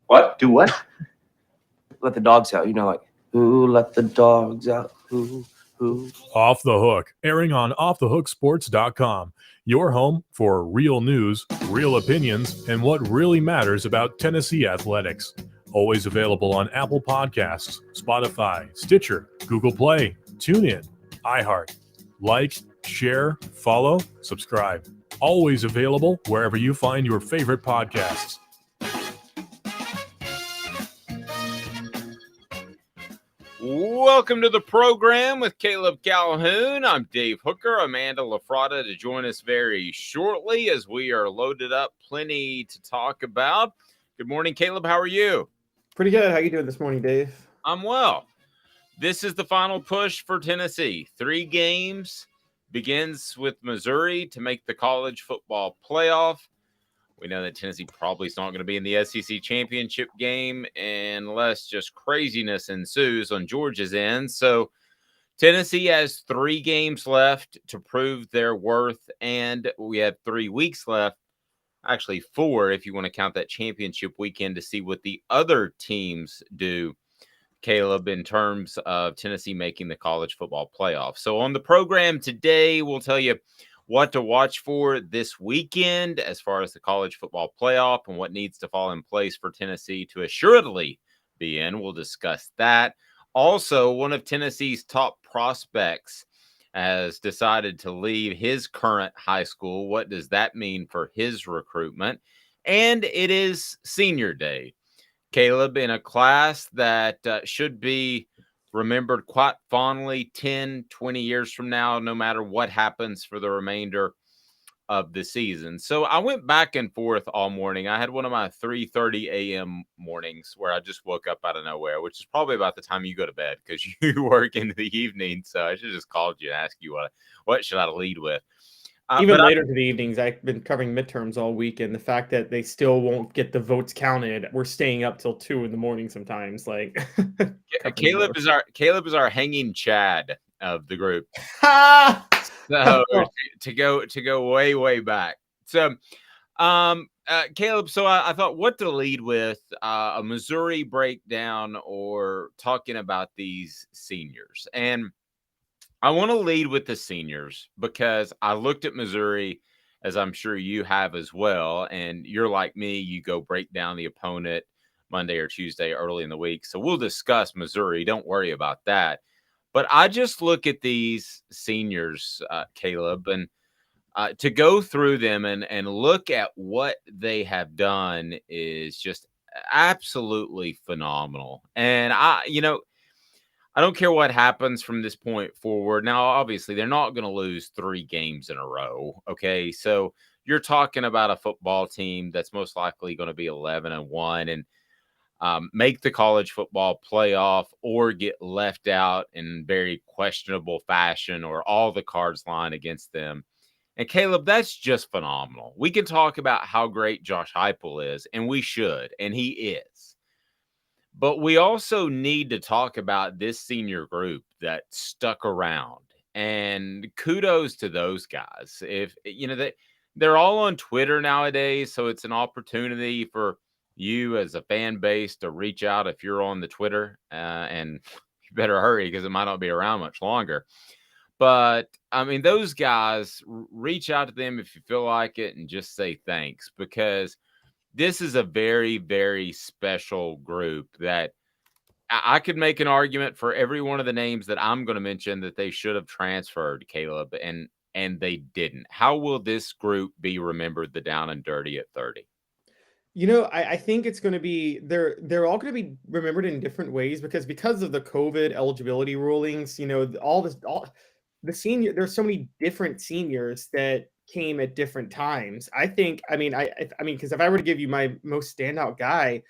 What? Do what? Let the dogs out. Like, ooh, let the dogs out. Ooh, ooh. Off the Hook, airing on offthehooksports.com. Your home for real news, real opinions, and what really matters about Tennessee athletics. Always available on Apple Podcasts, Spotify, Stitcher, Google Play, TuneIn, iHeart. Like, share, follow, subscribe. Always available wherever you find your favorite podcasts. Welcome to the program with Caleb Calhoun. I'm Dave Hooker. Amanda LaFratta to join us very shortly as we are loaded up. Plenty to talk about. Good morning, Caleb. How are you? Pretty good. How you doing this morning, Dave? I'm well. This is the final push for Tennessee. 3 games. Begins with Missouri to make the college football playoff. We know that Tennessee probably is not going to be in the SEC championship game unless just craziness ensues on Georgia's end. So Tennessee has 3 games left to prove their worth, and we have 3 weeks left. Actually, 4 if you want to count that championship weekend to see what the other teams do, Caleb, in terms of Tennessee making the college football playoff. So on the program today, we'll tell you what to watch for this weekend as far as the college football playoff and what needs to fall in place for Tennessee to assuredly be in. We'll discuss that. Also, one of Tennessee's top prospects has decided to leave his current high school. What does that mean for his recruitment? And it is senior day, Caleb, in a class that should be remembered quite fondly 10, 20 years from now, no matter what happens for the remainder of the season. So I went back and forth all morning. I had one of my 3:30 a.m. mornings where I just woke up out of nowhere, which is probably about the time you go to bed because you work into the evening. So I should just called you and ask you what should I lead with. Even later to the evenings, I've been covering midterms all week, and the fact that they still won't get the votes counted, we're staying up till 2 a.m. sometimes. Like Caleb is our hanging Chad of the group. So to go way back. So, Caleb, so I thought what to lead with, a Missouri breakdown or talking about these seniors. And I want to lead with the seniors because I looked at Missouri, as I'm sure you have as well. And you're like me, you go break down the opponent Monday or Tuesday early in the week. So we'll discuss Missouri. Don't worry about that. But I just look at these seniors, Caleb, and to go through them and look at what they have done is just absolutely phenomenal. And I don't care what happens from this point forward. Now, obviously, they're not going to lose 3 games in a row. Okay, so you're talking about a football team that's most likely going to be 11-1 and make the college football playoff or get left out in very questionable fashion or all the cards line against them. And Caleb, that's just phenomenal. We can talk about how great Josh Heupel is, and we should, and he is. But we also need to talk about this senior group that stuck around, and kudos to those guys. If they're all on Twitter nowadays, so it's an opportunity for you as a fan base to reach out if you're on the Twitter, and you better hurry because it might not be around much longer. But I mean, those guys, reach out to them if you feel like it and just say thanks, because this is a very, very special group that I could make an argument for every one of the names that I'm going to mention that they should have transferred, Caleb, and they didn't. How will this group be remembered, the down and dirty at 30? I think it's going to be they're all going to be remembered in different ways because of the COVID eligibility rulings. The senior, there's so many different seniors that came at different times. Because if I were to give you my most standout guy,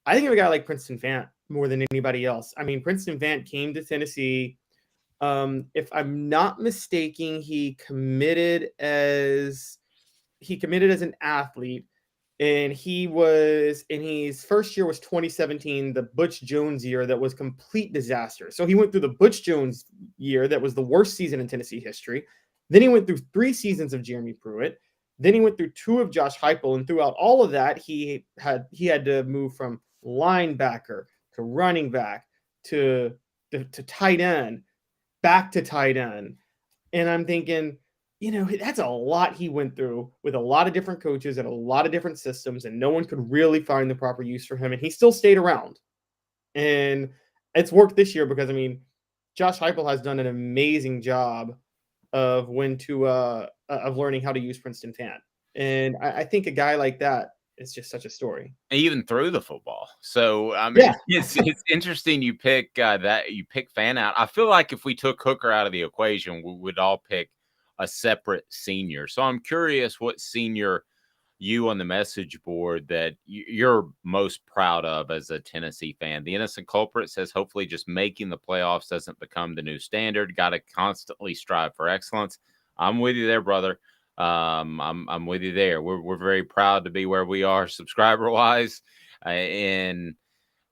I think of a guy like Princeton Fant more than anybody else. I mean, Princeton Fant came to Tennessee. If I'm not mistaken, he committed as an athlete. And his first year was 2017, the Butch Jones year that was complete disaster. So he went through the Butch Jones year that was the worst season in Tennessee history. Then he went through 3 seasons of Jeremy Pruitt. Then he went through 2 of Josh Heupel, and throughout all of that, he had to move from linebacker to running back to tight end, back to tight end. And I'm thinking, that's a lot he went through with a lot of different coaches and a lot of different systems, and no one could really find the proper use for him. And he still stayed around. And it's worked this year because, Josh Heupel has done an amazing job of of learning how to use Princeton Fant. And I think a guy like that is just such a story. Even threw the football. So it's interesting you pick Fant out. I feel like if we took Hooker out of the equation, we would all pick a separate senior. So I'm curious what senior you on the message board that you're most proud of as a Tennessee fan. The innocent culprit says hopefully just making the playoffs doesn't become the new standard. Got to constantly strive for excellence. I'm with you there, brother. I'm with you there. We're very proud to be where we are subscriber wise in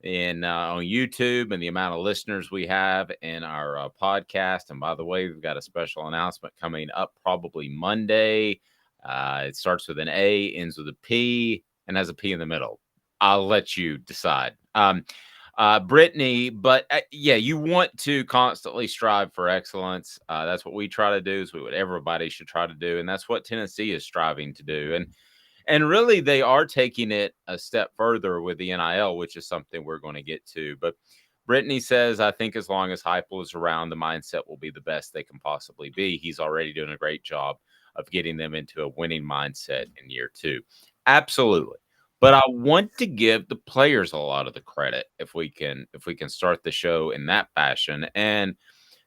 on YouTube and the amount of listeners we have in our podcast. And by the way, we've got a special announcement coming up probably Monday. It starts with an A, ends with a P, and has a P in the middle. I'll let you decide. Brittany, but you want to constantly strive for excellence. That's what we try to do, is what everybody should try to do. And that's what Tennessee is striving to do. And really, they are taking it a step further with the NIL, which is something we're going to get to. But Brittany says, I think as long as Heupel is around, the mindset will be the best they can possibly be. He's already doing a great job of getting them into a winning mindset in year 2. Absolutely. But I want to give the players a lot of the credit if we can start the show in that fashion. And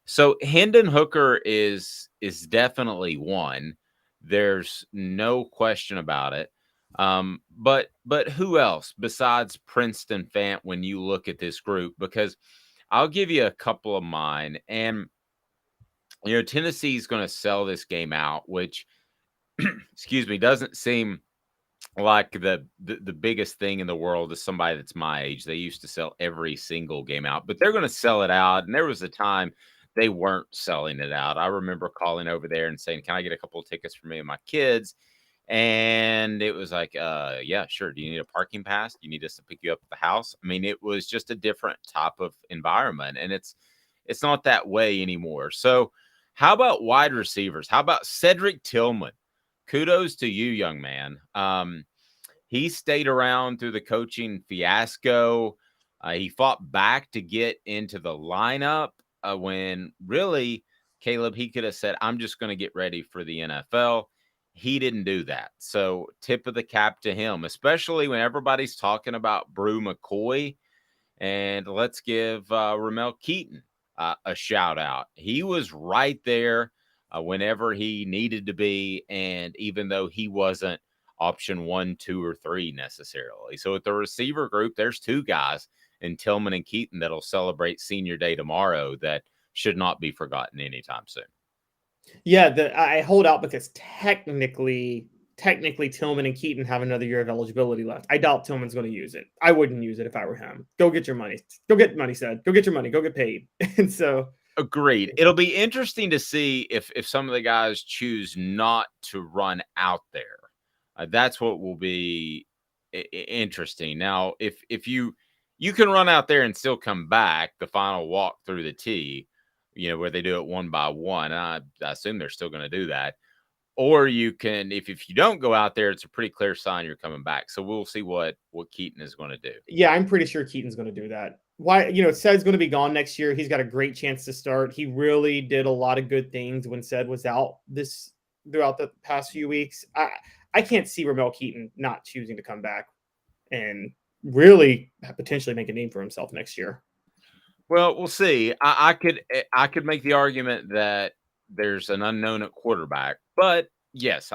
so Hendon Hooker is definitely one. There's no question about it. But who else besides Princeton Fant when you look at this group? Because I'll give you a couple of mine. And Tennessee's going to sell this game out, which, excuse me, doesn't seem like the biggest thing in the world is somebody that's my age. They used to sell every single game out, but they're going to sell it out. And there was a time they weren't selling it out. I remember calling over there and saying, can I get a couple of tickets for me and my kids? And it was like, yeah, sure. Do you need a parking pass? Do you need us to pick you up at the house? It was just a different type of environment, and it's not that way anymore. So how about wide receivers? How about Cedric Tillman? Kudos to you, young man. He stayed around through the coaching fiasco. He fought back to get into the lineup when really, Caleb, he could have said, I'm just going to get ready for the NFL. He didn't do that. So tip of the cap to him, especially when everybody's talking about Brew McCoy. And let's give Ramel Keaton a shout out. He was right there whenever he needed to be. And even though he wasn't option 1, 2, or 3 necessarily. So at the receiver group, there's 2 guys in Tillman and Keaton that'll celebrate senior day tomorrow that should not be forgotten anytime soon. Yeah, I hold out because technically Tillman and Keaton have another year of eligibility left. I doubt Tillman's going to use it. I wouldn't use it if I were him. Go get your money. Go get money, said. Go get your money. Go get paid. And so agreed. It'll be interesting to see if some of the guys choose not to run out there. That's what will be interesting. Now, if you can run out there and still come back, the final walk through the tee, where they do it one by one. And I assume they're still going to do that. Or you can, if you don't go out there, it's a pretty clear sign you're coming back. So we'll see what Keaton is going to do. Yeah, I'm pretty sure Keaton's going to do that. Why, it says going to be gone next year. He's got a great chance to start. He really did a lot of good things when Ced was out throughout the past few weeks. I can't see Ramel Keaton not choosing to come back and really potentially make a name for himself next year. Well, we'll see. I could make the argument that there's an unknown at quarterback, but yes,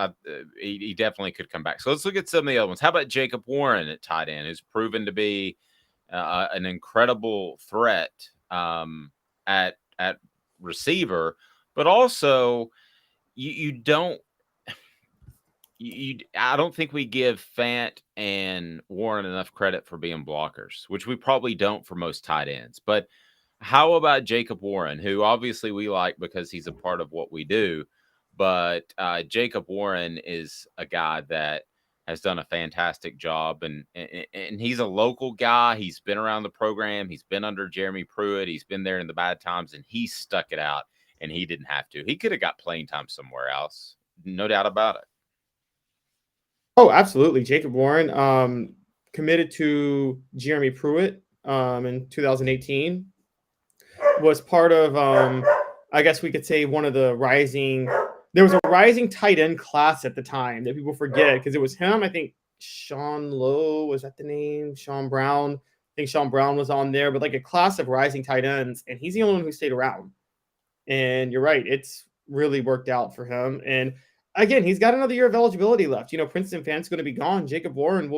he definitely could come back. So let's look at some of the other ones. How about Jacob Warren at tight end, who's proven to be an incredible threat at receiver, but also I don't think we give Fant and Warren enough credit for being blockers, which we probably don't for most tight ends. But how about Jacob Warren, who obviously we like because he's a part of what we do, but Jacob Warren is a guy that has done a fantastic job, and he's a local guy. He's been around the program. He's been under Jeremy Pruitt. He's been there in the bad times, and he stuck it out, and he didn't have to. He could have got playing time somewhere else. No doubt about it. Oh, absolutely. Jacob Warren committed to Jeremy Pruitt in 2018. Was part of, I guess we could say, one of the rising. There was a rising tight end class at the time that people forget because it was him. I think Sean Lowe, was that the name? Sean Brown. I think Sean Brown was on there, but like a class of rising tight ends, and he's the only one who stayed around. And you're right, it's really worked out for him. And again, he's got another year of eligibility left. Princeton Fant's going to be gone. Jacob Warren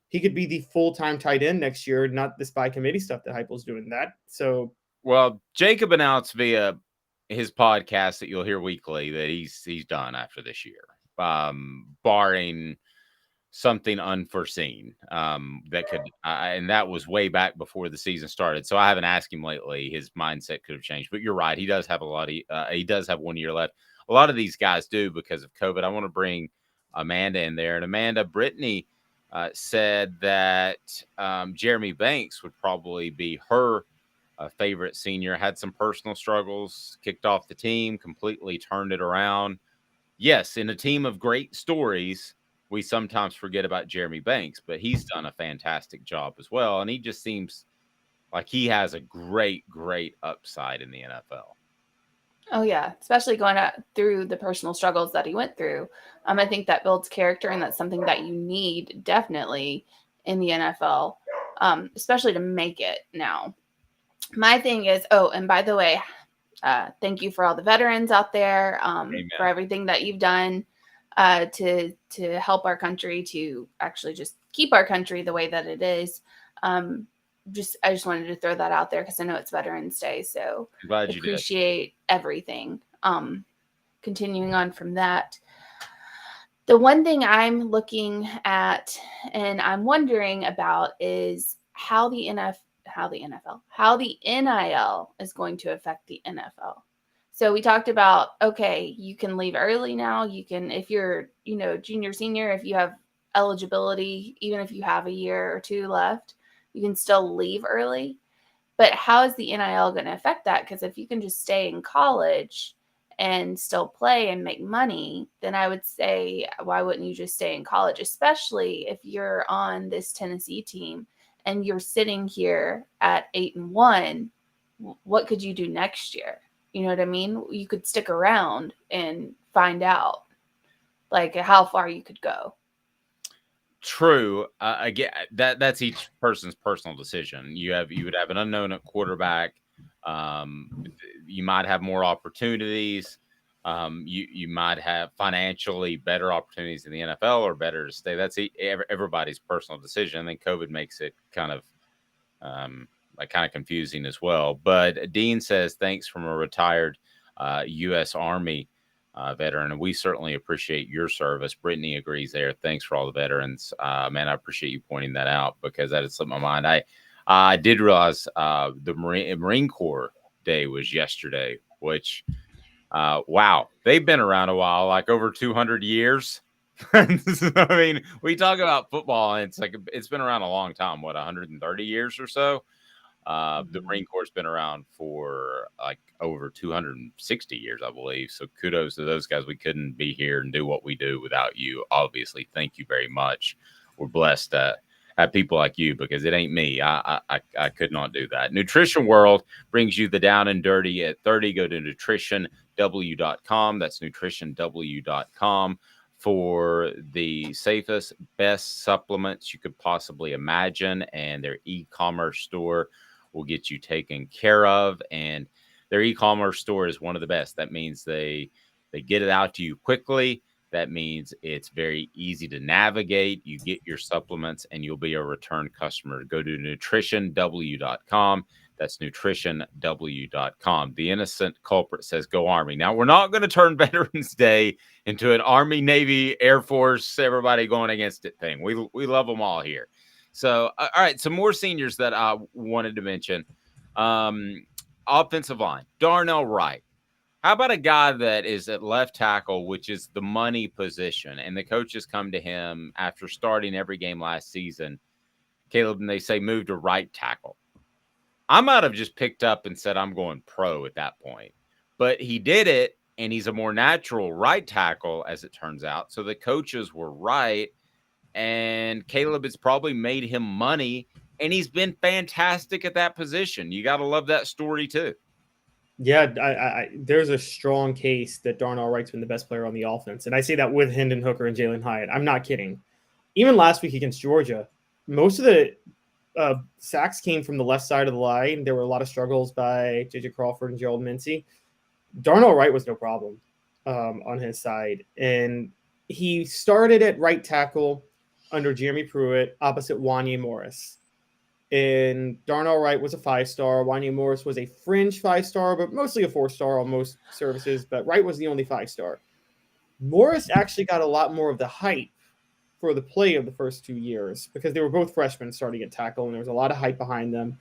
he could be the full-time tight end next year, not this by committee stuff that Heupel's doing that. So, well, Jacob announced via his podcast that you'll hear weekly that he's done after this year, barring something unforeseen that could, and that was way back before the season started. So I haven't asked him lately. His mindset could have changed, but you're right. He does have he does have 1 year left. A lot of these guys do because of COVID. I want to bring Amanda in there, and Amanda, Brittany said that Jeremy Banks would probably be her favorite senior. Had some personal struggles, kicked off the team, completely turned it around. Yes, in a team of great stories, we sometimes forget about Jeremy Banks, but he's done a fantastic job as well. And he just seems like he has a great upside in the NFL. Oh, yeah, especially going through the personal struggles that he went through. I think that builds character, and that's something that you need definitely in the NFL, especially to make it now. My thing is, and by the way, thank you for all the veterans out there, for everything that you've done to help our country, to actually just keep our country the way that it is. I just wanted to throw that out there because I know it's Veterans Day, so I appreciate everything. Continuing on from that, the one thing I'm looking at and I'm wondering about is how the NIL is going to affect the NFL. So we talked about, okay, you can leave early now. You can, if you're, junior, senior, if you have eligibility, even if you have a year or two left, you can still leave early. But how is the NIL going to affect that? Because if you can just stay in college and still play and make money, then I would say, why wouldn't you just stay in college? Especially if you're on this Tennessee team and you're sitting here at 8-1, what could you do next year? You know what I mean? You could stick around and find out like how far you could go. True. Again, that's each person's personal decision. You would have an unknown at quarterback. You might have more opportunities. You might have financially better opportunities in the NFL or better to stay. That's everybody's personal decision. I think COVID makes it kind of confusing as well. But Dean says, thanks from a retired U.S. Army veteran, and we certainly appreciate your service. Brittany agrees there. Thanks for all the veterans. Man, I appreciate you pointing that out because that had slipped my mind. I did realize the Marine Corps Day was yesterday, which, wow, they've been around a while, like over 200 years. So, I mean, we talk about football, and it's been around a long time, 130 years or so. The Marine Corps has been around for like over 260 years, I believe. So kudos to those guys. We couldn't be here and do what we do without you. Obviously, thank you very much. We're blessed to have people like you because it ain't me. I could not do that. Nutrition World brings you the down and dirty at 30. Go to nutritionw.com. That's nutritionw.com for the safest, best supplements you could possibly imagine, and their e-commerce store will get you taken care of. And their e-commerce store is one of the best. That means they get it out to you quickly. That means it's very easy to navigate. You get your supplements and you'll be a return customer. Go to nutritionw.com. That's nutritionw.com. The innocent culprit says, go Army. Now, we're not going to turn Veterans Day into an Army, Navy, Air Force, everybody going against it thing. We love them all here. So, all right, some more seniors that I wanted to mention. Offensive line, Darnell Wright. How about a guy that is at left tackle, which is the money position, and the coaches come to him after starting every game last season, Caleb, and they say move to right tackle. I might have just picked up and said I'm going pro at that point, but he did it, and he's a more natural right tackle, as it turns out. So the coaches were right, and Caleb has probably made him money, and he's been fantastic at that position. You got to love that story too. Yeah, there's a strong case that Darnell Wright's been the best player on the offense, and I say that with Hendon Hooker and Jalen Hyatt. I'm not kidding. Even last week against Georgia, most of the sacks came from the left side of the line. There were a lot of struggles by J.J. Crawford and Gerald Mincey. Darnell Wright was no problem on his side, and he started at right tackle under Jeremy Pruitt opposite Wanye Morris. And Darnell Wright was a 5-star. Wanye Morris was a fringe 5-star, but mostly a 4-star on most services. But Wright was the only 5-star. Morris actually got a lot more of the hype for the play of the first 2 years because they were both freshmen starting at tackle, and there was a lot of hype behind them.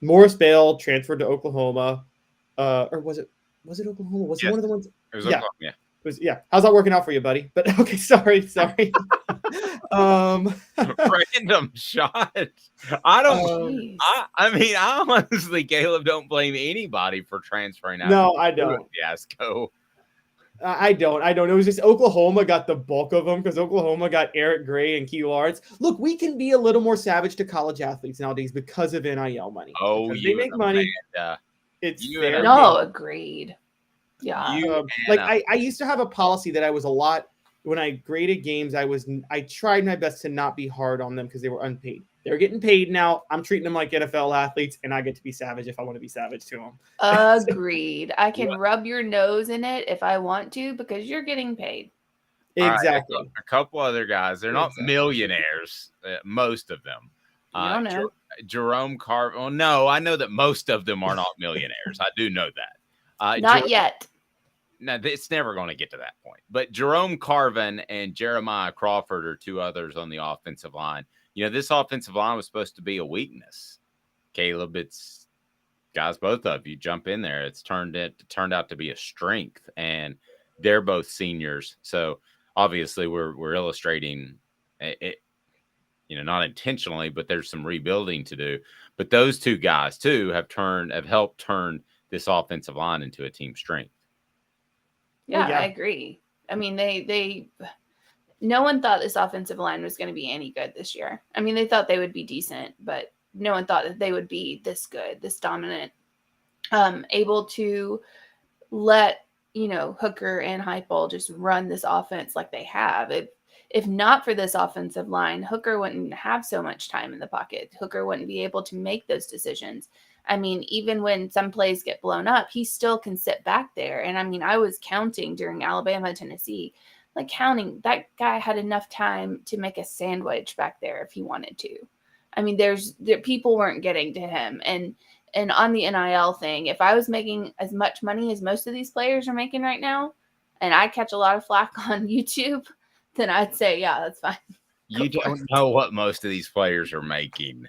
Morris bailed, transferred to Oklahoma. Or was it Oklahoma? Was it one of the ones? It was Oklahoma, yeah. Yeah. How's that working out for you, buddy? But okay, sorry. Random shot. I don't. I mean, I honestly, Caleb, don't blame anybody for transferring out. No, I don't. Fiasco. I don't. It was just Oklahoma got the bulk of them because Oklahoma got Eric Gray and Key Lawrence. Look, we can be a little more savage to college athletes nowadays because of NIL money. Oh, they make money. It's fair. No, agreed. Yeah. I used to have a policy that I was when I graded games, I tried my best to not be hard on them because they were unpaid. They're getting paid now. I'm treating them like NFL athletes, and I get to be savage if I want to be savage to them. Agreed. I can rub your nose in it if I want to because you're getting paid. Exactly. Right, a couple other guys. They're not millionaires, most of them. I don't know. Jerome Carver. Well, no, I know that most of them are not millionaires. I do know that. Not yet. No, it's never going to get to that point. But Jerome Carvin and Jeremiah Crawford are two others on the offensive line. You know, this offensive line was supposed to be a weakness. Caleb, it's guys, both of you jump in there. It's turned out to be a strength, and they're both seniors. So obviously, we're illustrating it. You know, not intentionally, but there's some rebuilding to do. But those two guys too have helped turn this offensive line into a team strength. Yeah, I agree. I mean, they no one thought this offensive line was going to be any good this year. I mean, they thought they would be decent, but no one thought that they would be this good, this dominant, able to let, Hooker and Heupel just run this offense like they have. If not for this offensive line, Hooker wouldn't have so much time in the pocket. Hooker wouldn't be able to make those decisions. I mean, even when some plays get blown up, he still can sit back there. And I mean, I was counting during Alabama, Tennessee, counting that guy had enough time to make a sandwich back there if he wanted to. I mean, people weren't getting to him. And on the NIL thing, if I was making as much money as most of these players are making right now, and I catch a lot of flack on YouTube, then I'd say, yeah, that's fine. You don't know what most of these players are making.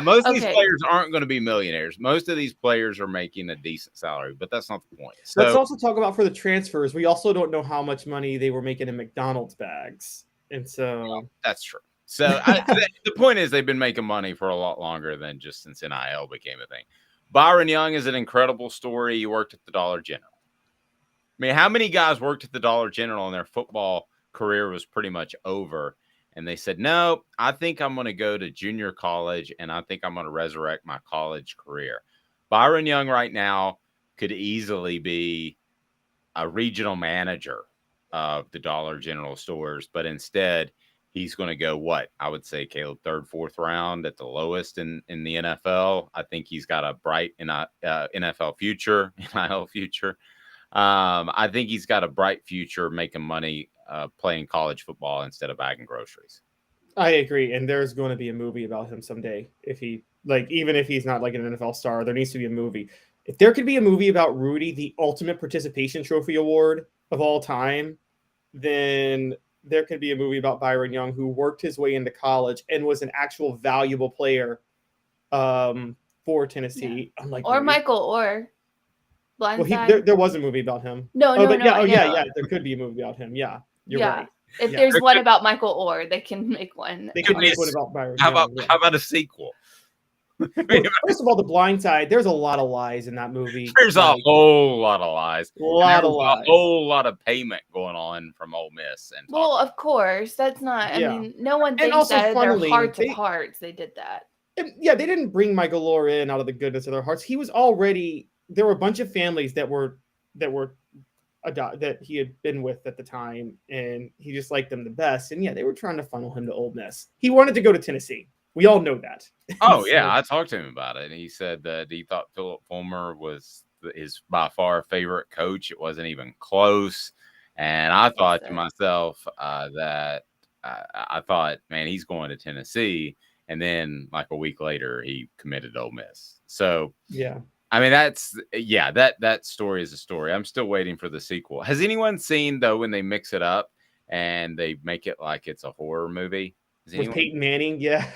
Most of these players aren't going to be millionaires. Most of these players are making a decent salary, but that's not the point. So, let's also talk about for the transfers. We also don't know how much money they were making in McDonald's bags. And so that's true. So the point is they've been making money for a lot longer than just since NIL became a thing. Byron Young is an incredible story. He worked at the Dollar General. I mean, how many guys worked at the Dollar General and their football career was pretty much over? And they said, no, I think I'm going to go to junior college, and I think I'm going to resurrect my college career. Byron Young right now could easily be a regional manager of the Dollar General stores, but instead he's going to go, I would say, Caleb, 3rd, 4th round at the lowest in the NFL. I think he's got a bright NFL future, NIL future. I think he's got a bright future making money playing college football instead of bagging groceries. I agree. And there's going to be a movie about him someday. If he even if he's not an NFL star, there needs to be a movie. If there could be a movie about Rudy, the ultimate participation trophy award of all time, then there could be a movie about Byron Young, who worked his way into college and was an actual valuable player for Tennessee. Yeah. Or Michael Orr. Blind Well, Side? there was a movie about him. No, Oh, no, but no. yeah, I oh yeah, know. yeah. There could be a movie about him. Yeah, you're Yeah. right. If Yeah. there's one about Michael Orr, they can make one. They could be make a- one about Byron. How Young, about how about a sequel? Well, first of all, The Blind Side. There's a lot of lies in that movie. There's a Like, whole lot of lies. a lot There of was lies. a whole lot of payment going on from Ole Miss. And Well, of course, that's not. I Yeah. mean, no one And thinks also, that in their funnily, hearts of they- hearts they did that. Yeah, they didn't bring Michael Orr in out of the goodness of their hearts. He was already there were a bunch of families that he had been with at the time, and he just liked them the best. And yeah, they were trying to funnel him to Ole Miss. He wanted to go to Tennessee. We all know that. Oh So, yeah, I talked to him about it, and he said that he thought Philip Fulmer was his by far favorite coach. It wasn't even close, and I thought to myself that I thought, man, he's going to Tennessee, and then like a week later, he committed to Ole Miss. So yeah. I mean, that story is a story. I'm still waiting for the sequel. Has anyone seen though when they mix it up and they make it like it's a horror movie? With Peyton Manning, yeah.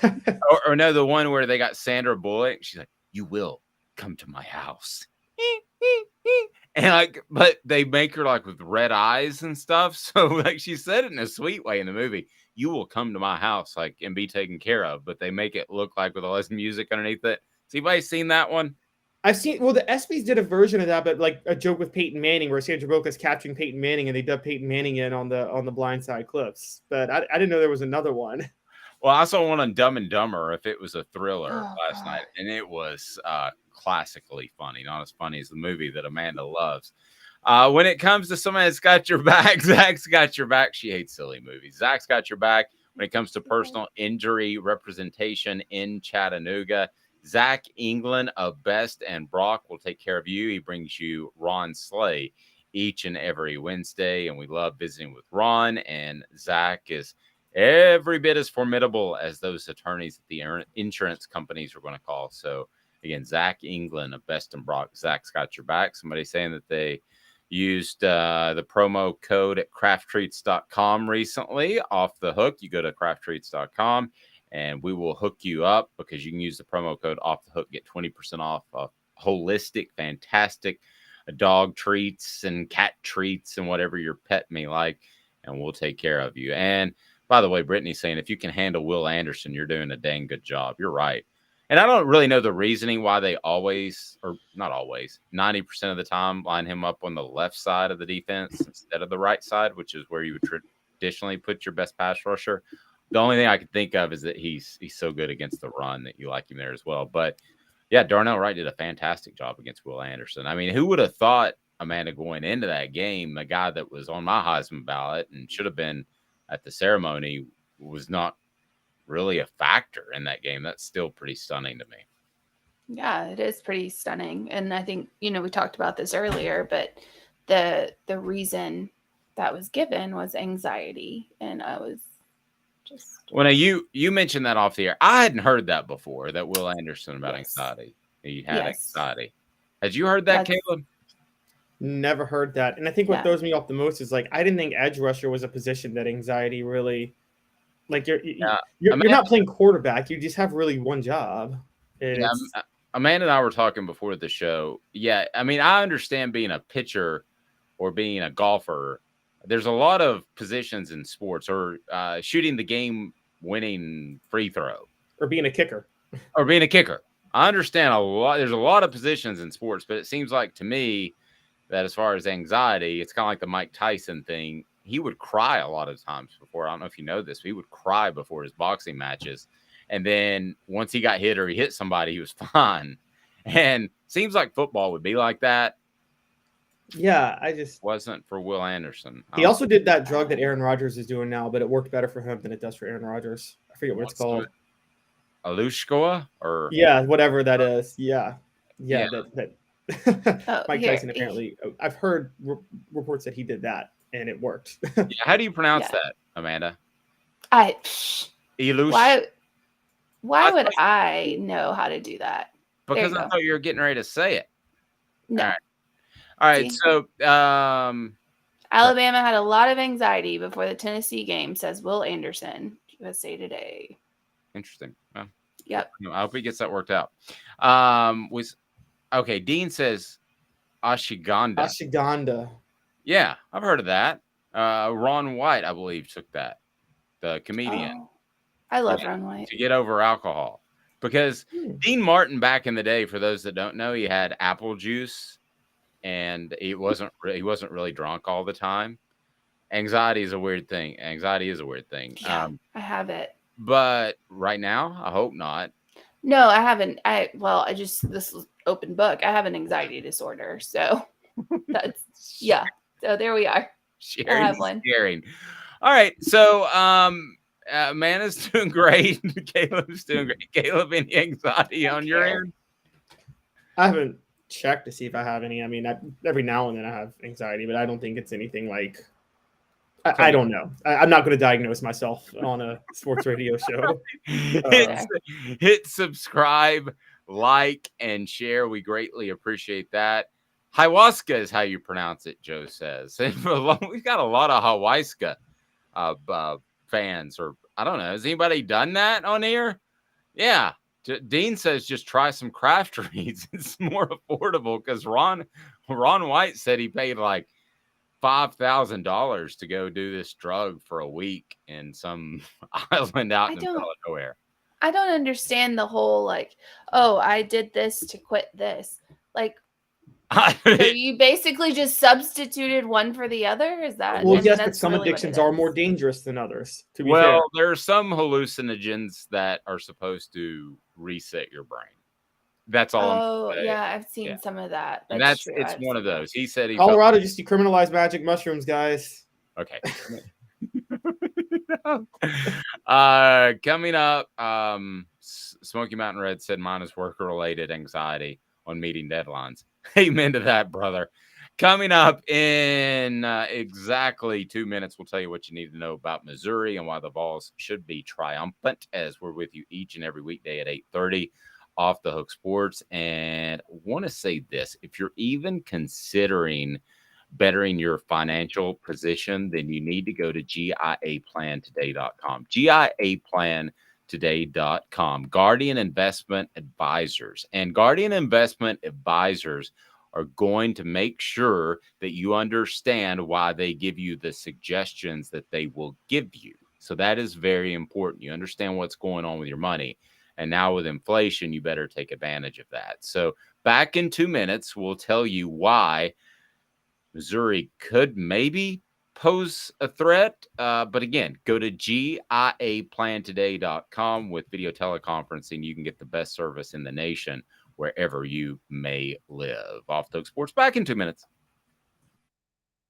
Or no, the one where they got Sandra Bullock. She's like, "You will come to my house," and like, but they make her like with red eyes and stuff. So like, she said it in a sweet way in the movie. You will come to my house, like, and be taken care of. But they make it look like with all this music underneath it. Has anybody seen that one? I've seen. Well, the ESPYs did a version of that, but like a joke with Peyton Manning, where Sandra Bullock is capturing Peyton Manning, and they dub Peyton Manning in on the Blind Side clips. But I didn't know there was another one. Well, I saw one on Dumb and Dumber, if it was a thriller last God. night, and it was classically funny, not as funny as the movie that Amanda loves. When it comes to somebody that's got your back, Zach's got your back. She hates silly movies. Zach's got your back when it comes to personal injury representation in Chattanooga. Zach England of Best and Brock will take care of you. He brings you Ron Slay each and every Wednesday, and we love visiting with Ron, and Zach is every bit as formidable as those attorneys that the insurance companies are going to call. So again, Zach England of Best and Brock. Zach's got your back. Somebody saying that they used the promo code at crafttreats.com recently. Off the hook, you go to crafttreats.com and we will hook you up because you can use the promo code off the hook, get 20% off of holistic, fantastic dog treats and cat treats and whatever your pet may like, and we'll take care of you. And by the way, Brittany's saying if you can handle Will Anderson, you're doing a dang good job. You're right. And I don't really know the reasoning why they always, or not always, 90% of the time line him up on the left side of the defense instead of the right side, which is where you would traditionally put your best pass rusher. The only thing I can think of is that he's so good against the run that you like him there as well. But yeah, Darnell Wright did a fantastic job against Will Anderson. I mean, who would have thought, Amanda, going into that game, the guy that was on my Heisman ballot and should have been at the ceremony was not really a factor in that game? That's still pretty stunning to me. Yeah, it is pretty stunning. And I think, we talked about this earlier, but the reason that was given was anxiety. And I was just... Well, now you mentioned that off the air. I hadn't heard that before, that Will Anderson about anxiety. He had anxiety. Had you heard that, Caleb? Never heard that. And I think what throws me off the most is like, I didn't think edge rusher was a position that anxiety really, like you're not playing quarterback. You just have really one job. Yeah, Amanda and I were talking before the show. Yeah, I mean, I understand being a pitcher or being a golfer. There's a lot of positions in sports, or shooting the game-winning free throw. Or being a kicker. I understand a lot. There's a lot of positions in sports, but it seems like to me that as far as anxiety, it's kind of like the Mike Tyson thing. He would cry a lot of times before. I don't know if you know this, but he would cry before his boxing matches. And then once he got hit or he hit somebody, he was fine. And seems like football would be like that. Yeah, I just wasn't for Will Anderson. He also did that drug that Aaron Rodgers is doing now, but it worked better for him than it does for Aaron Rodgers. I forget what it's called. Alushkoa or whatever that is. Yeah. That Mike Tyson apparently. I've heard reports that he did that and it worked. How do you pronounce that, Amanda? Why would I know how to do that? Because I thought you were getting ready to say it. No. All right. So Alabama had a lot of anxiety before the Tennessee game, says Will Anderson, USA Today. Interesting. Well, yep. I hope he gets that worked out. Okay. Dean says Ashiganda. Ashiganda. Yeah, I've heard of that. Ron White, I believe, took that. The comedian. Oh, I love Ron White. To get over alcohol. Because Dean Martin back in the day, for those that don't know, he had apple juice and he wasn't really drunk all the time. Anxiety is a weird thing. Yeah, I have it. But right now, I hope not. No, I haven't. This is open book. I have an anxiety disorder. So that's, yeah. So there we are. I have one. Sharing. All right. So, Amanda's doing great. Caleb's doing great. Caleb, any anxiety on your end? I haven't checked to see if I have any. I mean, every now and then I have anxiety, but I don't think it's anything like. I don't know. I'm not going to diagnose myself on a sports radio show. Hit subscribe, like, and share. We greatly appreciate that. Ayahuasca is how you pronounce it, Joe says. We've got a lot of ayahuasca fans, or I don't know. Has anybody done that on here? Yeah. Dean says just try some craft reads. It's more affordable because Ron White said he paid like $5,000 to go do this drug for a week in some island out in the middle of nowhere. I don't understand the whole like, oh, I did this to quit this. Like, so you basically just substituted one for the other? Is that? Well, yes, but some addictions are more dangerous than others. To be fair, there are some hallucinogens that are supposed to reset your brain. That's all. Oh, yeah, I've seen some of that. It's one of those. He said Colorado just decriminalized magic mushrooms, guys. Okay. Coming up, Smoky Mountain Red said mine is work-related anxiety on meeting deadlines. Amen to that, brother. Coming up in exactly 2 minutes, we'll tell you what you need to know about Missouri and why the Vols should be triumphant, as we're with you each and every weekday at 8:30. Off the Hook Sports. And I want to say this: if you're even considering bettering your financial position, then you need to go to GIAplantoday.com. GIAplantoday.com. Guardian Investment Advisors. And Guardian Investment Advisors are going to make sure that you understand why they give you the suggestions that they will give you. So that is very important. You understand what's going on with your money. And now with inflation, you better take advantage of that. So back in 2 minutes, we'll tell you why Missouri could maybe pose a threat. But again, go to GIAplantoday.com. With video teleconferencing, you can get the best service in the nation wherever you may live. Off the Hook Sports, back in 2 minutes.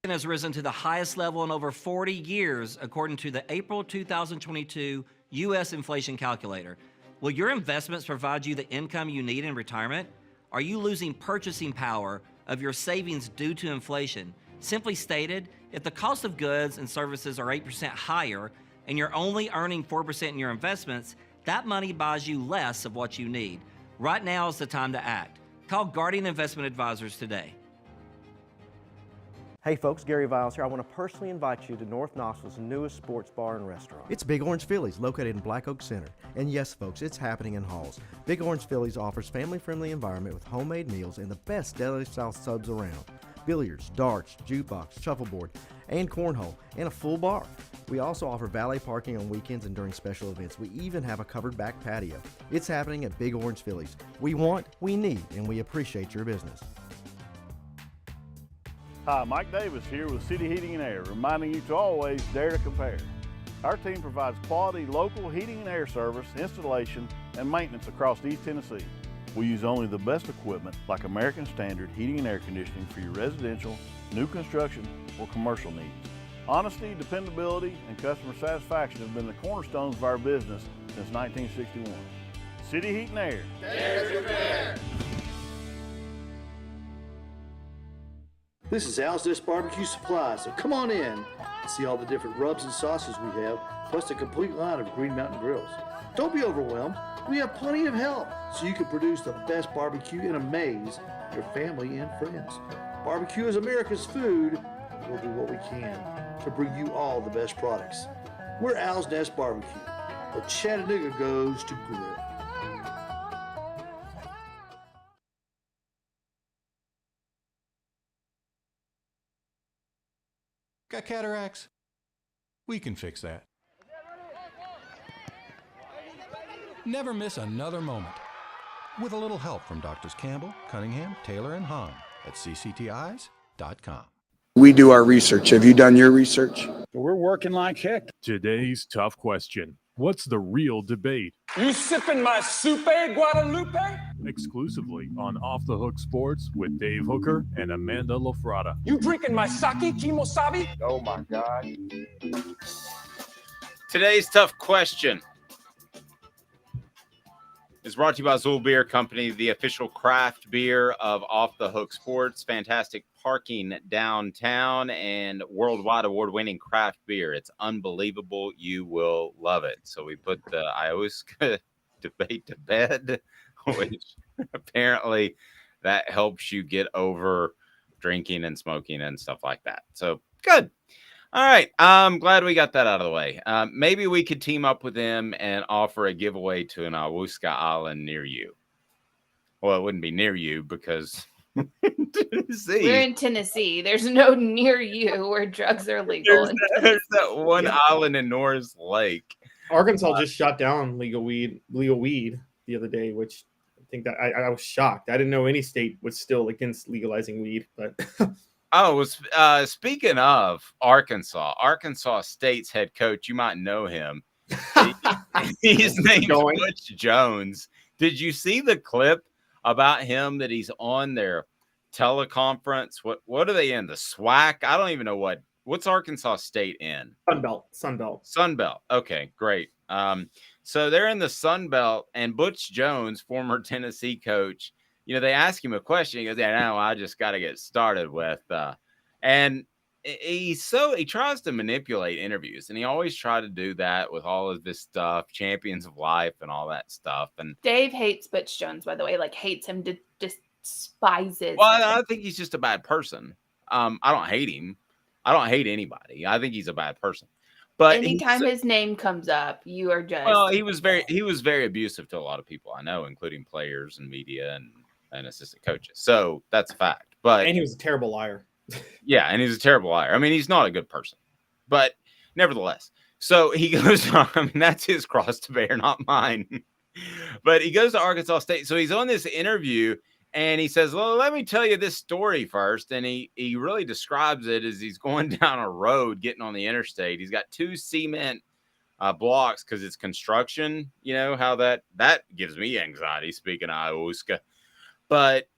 Has risen to the highest level in over 40 years, according to the April 2022 U.S. Inflation Calculator. Will your investments provide you the income you need in retirement? Are you losing purchasing power of your savings due to inflation? Simply stated, if the cost of goods and services are 8% higher and you're only earning 4% in your investments, that money buys you less of what you need. Right now is the time to act. Call Guardian Investment Advisors today. Hey folks, Gary Viles here. I want to personally invite you to North Knoxville's newest sports bar and restaurant. It's Big Orange Phillies, located in Black Oak Center. And yes folks, it's happening in Halls. Big Orange Phillies offers family-friendly environment with homemade meals and the best deli-style subs around. Billiards, darts, jukebox, shuffleboard, and cornhole, and a full bar. We also offer valet parking on weekends and during special events. We even have a covered back patio. It's happening at Big Orange Phillies. We want, we need, and we appreciate your business. Hi, Mike Davis here with City Heating and Air, reminding you to always dare to compare. Our team provides quality local heating and air service, installation, and maintenance across East Tennessee. We use only the best equipment like American Standard heating and air conditioning for your residential, new construction, or commercial needs. Honesty, dependability, and customer satisfaction have been the cornerstones of our business since 1961. City Heat and Air. Dare to compare. This is Al's Dish Barbecue Supply, so come on in and see all the different rubs and sauces we have, plus a complete line of Green Mountain grills. Don't be overwhelmed. We have plenty of help so you can produce the best barbecue and amaze your family and friends. Barbecue is America's food. We'll do what we can to bring you all the best products. We're Al's Nest Barbecue, but Chattanooga goes to grill. got cataracts? We can fix that. Never miss another moment. With a little help from Doctors Campbell, Cunningham, Taylor, and Hahn at cctis.com. We do our research. Have you done your research? We're working like heck. Today's tough question. What's the real debate? You sipping my soupe, Guadalupe? Exclusively on Off the Hook Sports with Dave Hooker and Amanda LaFratta. You drinking my sake, Kimosabi? Oh my God. Today's tough question is brought to you by Zool Beer Company, the official craft beer of Off the Hook Sports. Fantastic parking downtown and worldwide award-winning craft beer. It's unbelievable. You will love it. So we put the ayahuasca debate to bed, which apparently that helps you get over drinking and smoking and stuff like that. So good. All right. I'm glad we got that out of the way. Maybe we could team up with them and offer a giveaway to an ayahuasca island near you. Well, it wouldn't be near you because Tennessee. We're in Tennessee. There's no near you where drugs are legal. There's that one island in Norris Lake. Arkansas just shot down legal weed the other day, which I think that I was shocked. I didn't know any state was still against legalizing weed, but Oh, speaking of Arkansas State's head coach, you might know him. His name's Butch Jones. Did you see the clip about him that he's on their teleconference? What are they in? The SWAC? I don't even know what's Arkansas State in? Sun Belt. Okay, great. So they're in the Sun Belt, and Butch Jones, former Tennessee coach, they ask him a question. He goes, "Yeah, no, I just got to get started with," and he tries to manipulate interviews, and he always tried to do that with all of this stuff, Champions of Life and all that stuff. And Dave hates Butch Jones, by the way, hates him, despises. Well, him. I think he's just a bad person. I don't hate him. I don't hate anybody. I think he's a bad person. But anytime his name comes up, you are just he was very abusive to a lot of people I know, including players and media and assistant coaches. So that's a fact. And he was a terrible liar. Yeah, and he's a terrible liar. I mean, he's not a good person. But nevertheless, so he goes on. I mean, that's his cross to bear, not mine. But he goes to Arkansas State. So he's on this interview and he says, "Well, let me tell you this story first." And he really describes it as he's going down a road, getting on the interstate. He's got 2 cement blocks because it's construction. You know how that gives me anxiety, speaking of ayahuasca. But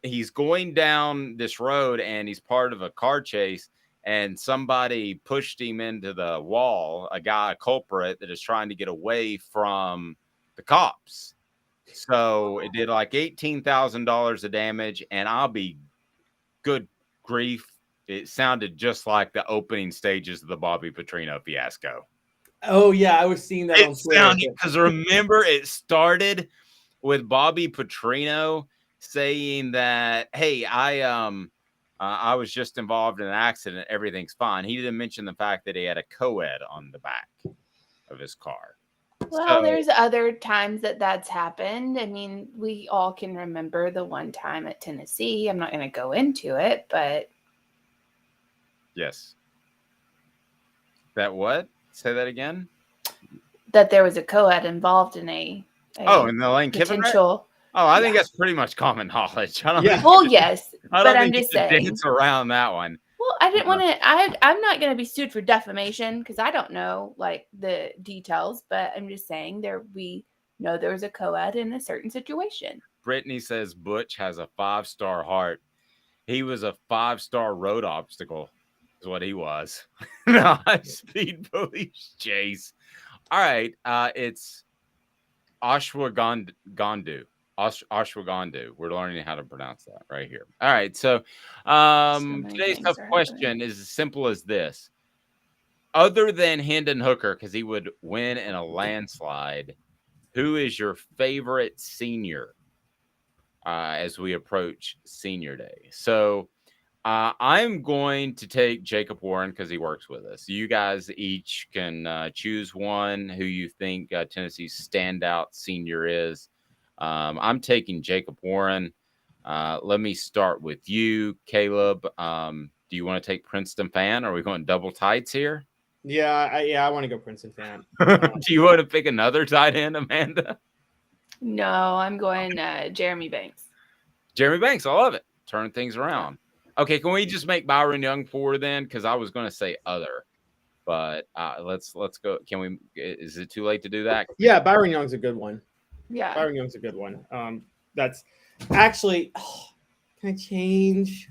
he's going down this road and he's part of a car chase, and somebody pushed him into the wall, a culprit that is trying to get away from the cops. So it did like $18,000 of damage, and I'll be good grief. It sounded just like the opening stages of the Bobby Petrino fiasco. Oh, yeah, I was seeing that on Twitter. Because remember, it started with Bobby Petrino saying that, "Hey, I was just involved in an accident. Everything's fine." He didn't mention the fact that he had a co-ed on the back of his car. Well, there's other times that's happened. I mean, we all can remember the one time at Tennessee. I'm not going to go into it, but yes. That what? Say that again. That there was a co-ed involved in a in the Lane Kiffin potential. Oh, I think that's pretty much common knowledge. I don't think Well, yes, I but don't I'm think just you can saying. dance around that one. Well, I didn't want to. I'm not going to be sued for defamation because I don't know the details. But I'm just saying we know there was a co-ed in a certain situation. Brittany says Butch has a 5-star heart. He was a 5-star road obstacle, is what he was. The high-speed police chase. All right, it's Ashwagandha. Ashwagandha. We're learning how to pronounce that right here. All right. So today's tough question is as simple as this. Other than Hendon Hooker, because he would win in a landslide, who is your favorite senior as we approach senior day? So I'm going to take Jacob Warren because he works with us. You guys each can choose one who you think Tennessee's standout senior is. I'm taking Jacob Warren. Let me start with you, Caleb. Do you want to take Princeton fan? Are we going double tights here? Yeah, I want to go Princeton fan. Do you want to pick another tight end, Amanda? No, I'm going Jeremy Banks. Jeremy Banks, I love it. Turn things around. Okay, can we just make Byron Young 4 then? Because I was going to say other, but let's go. Can we? Is it too late to do that? Yeah, Byron Young's a good one. Yeah, Byron Young's a good one. That's actually. Can I change?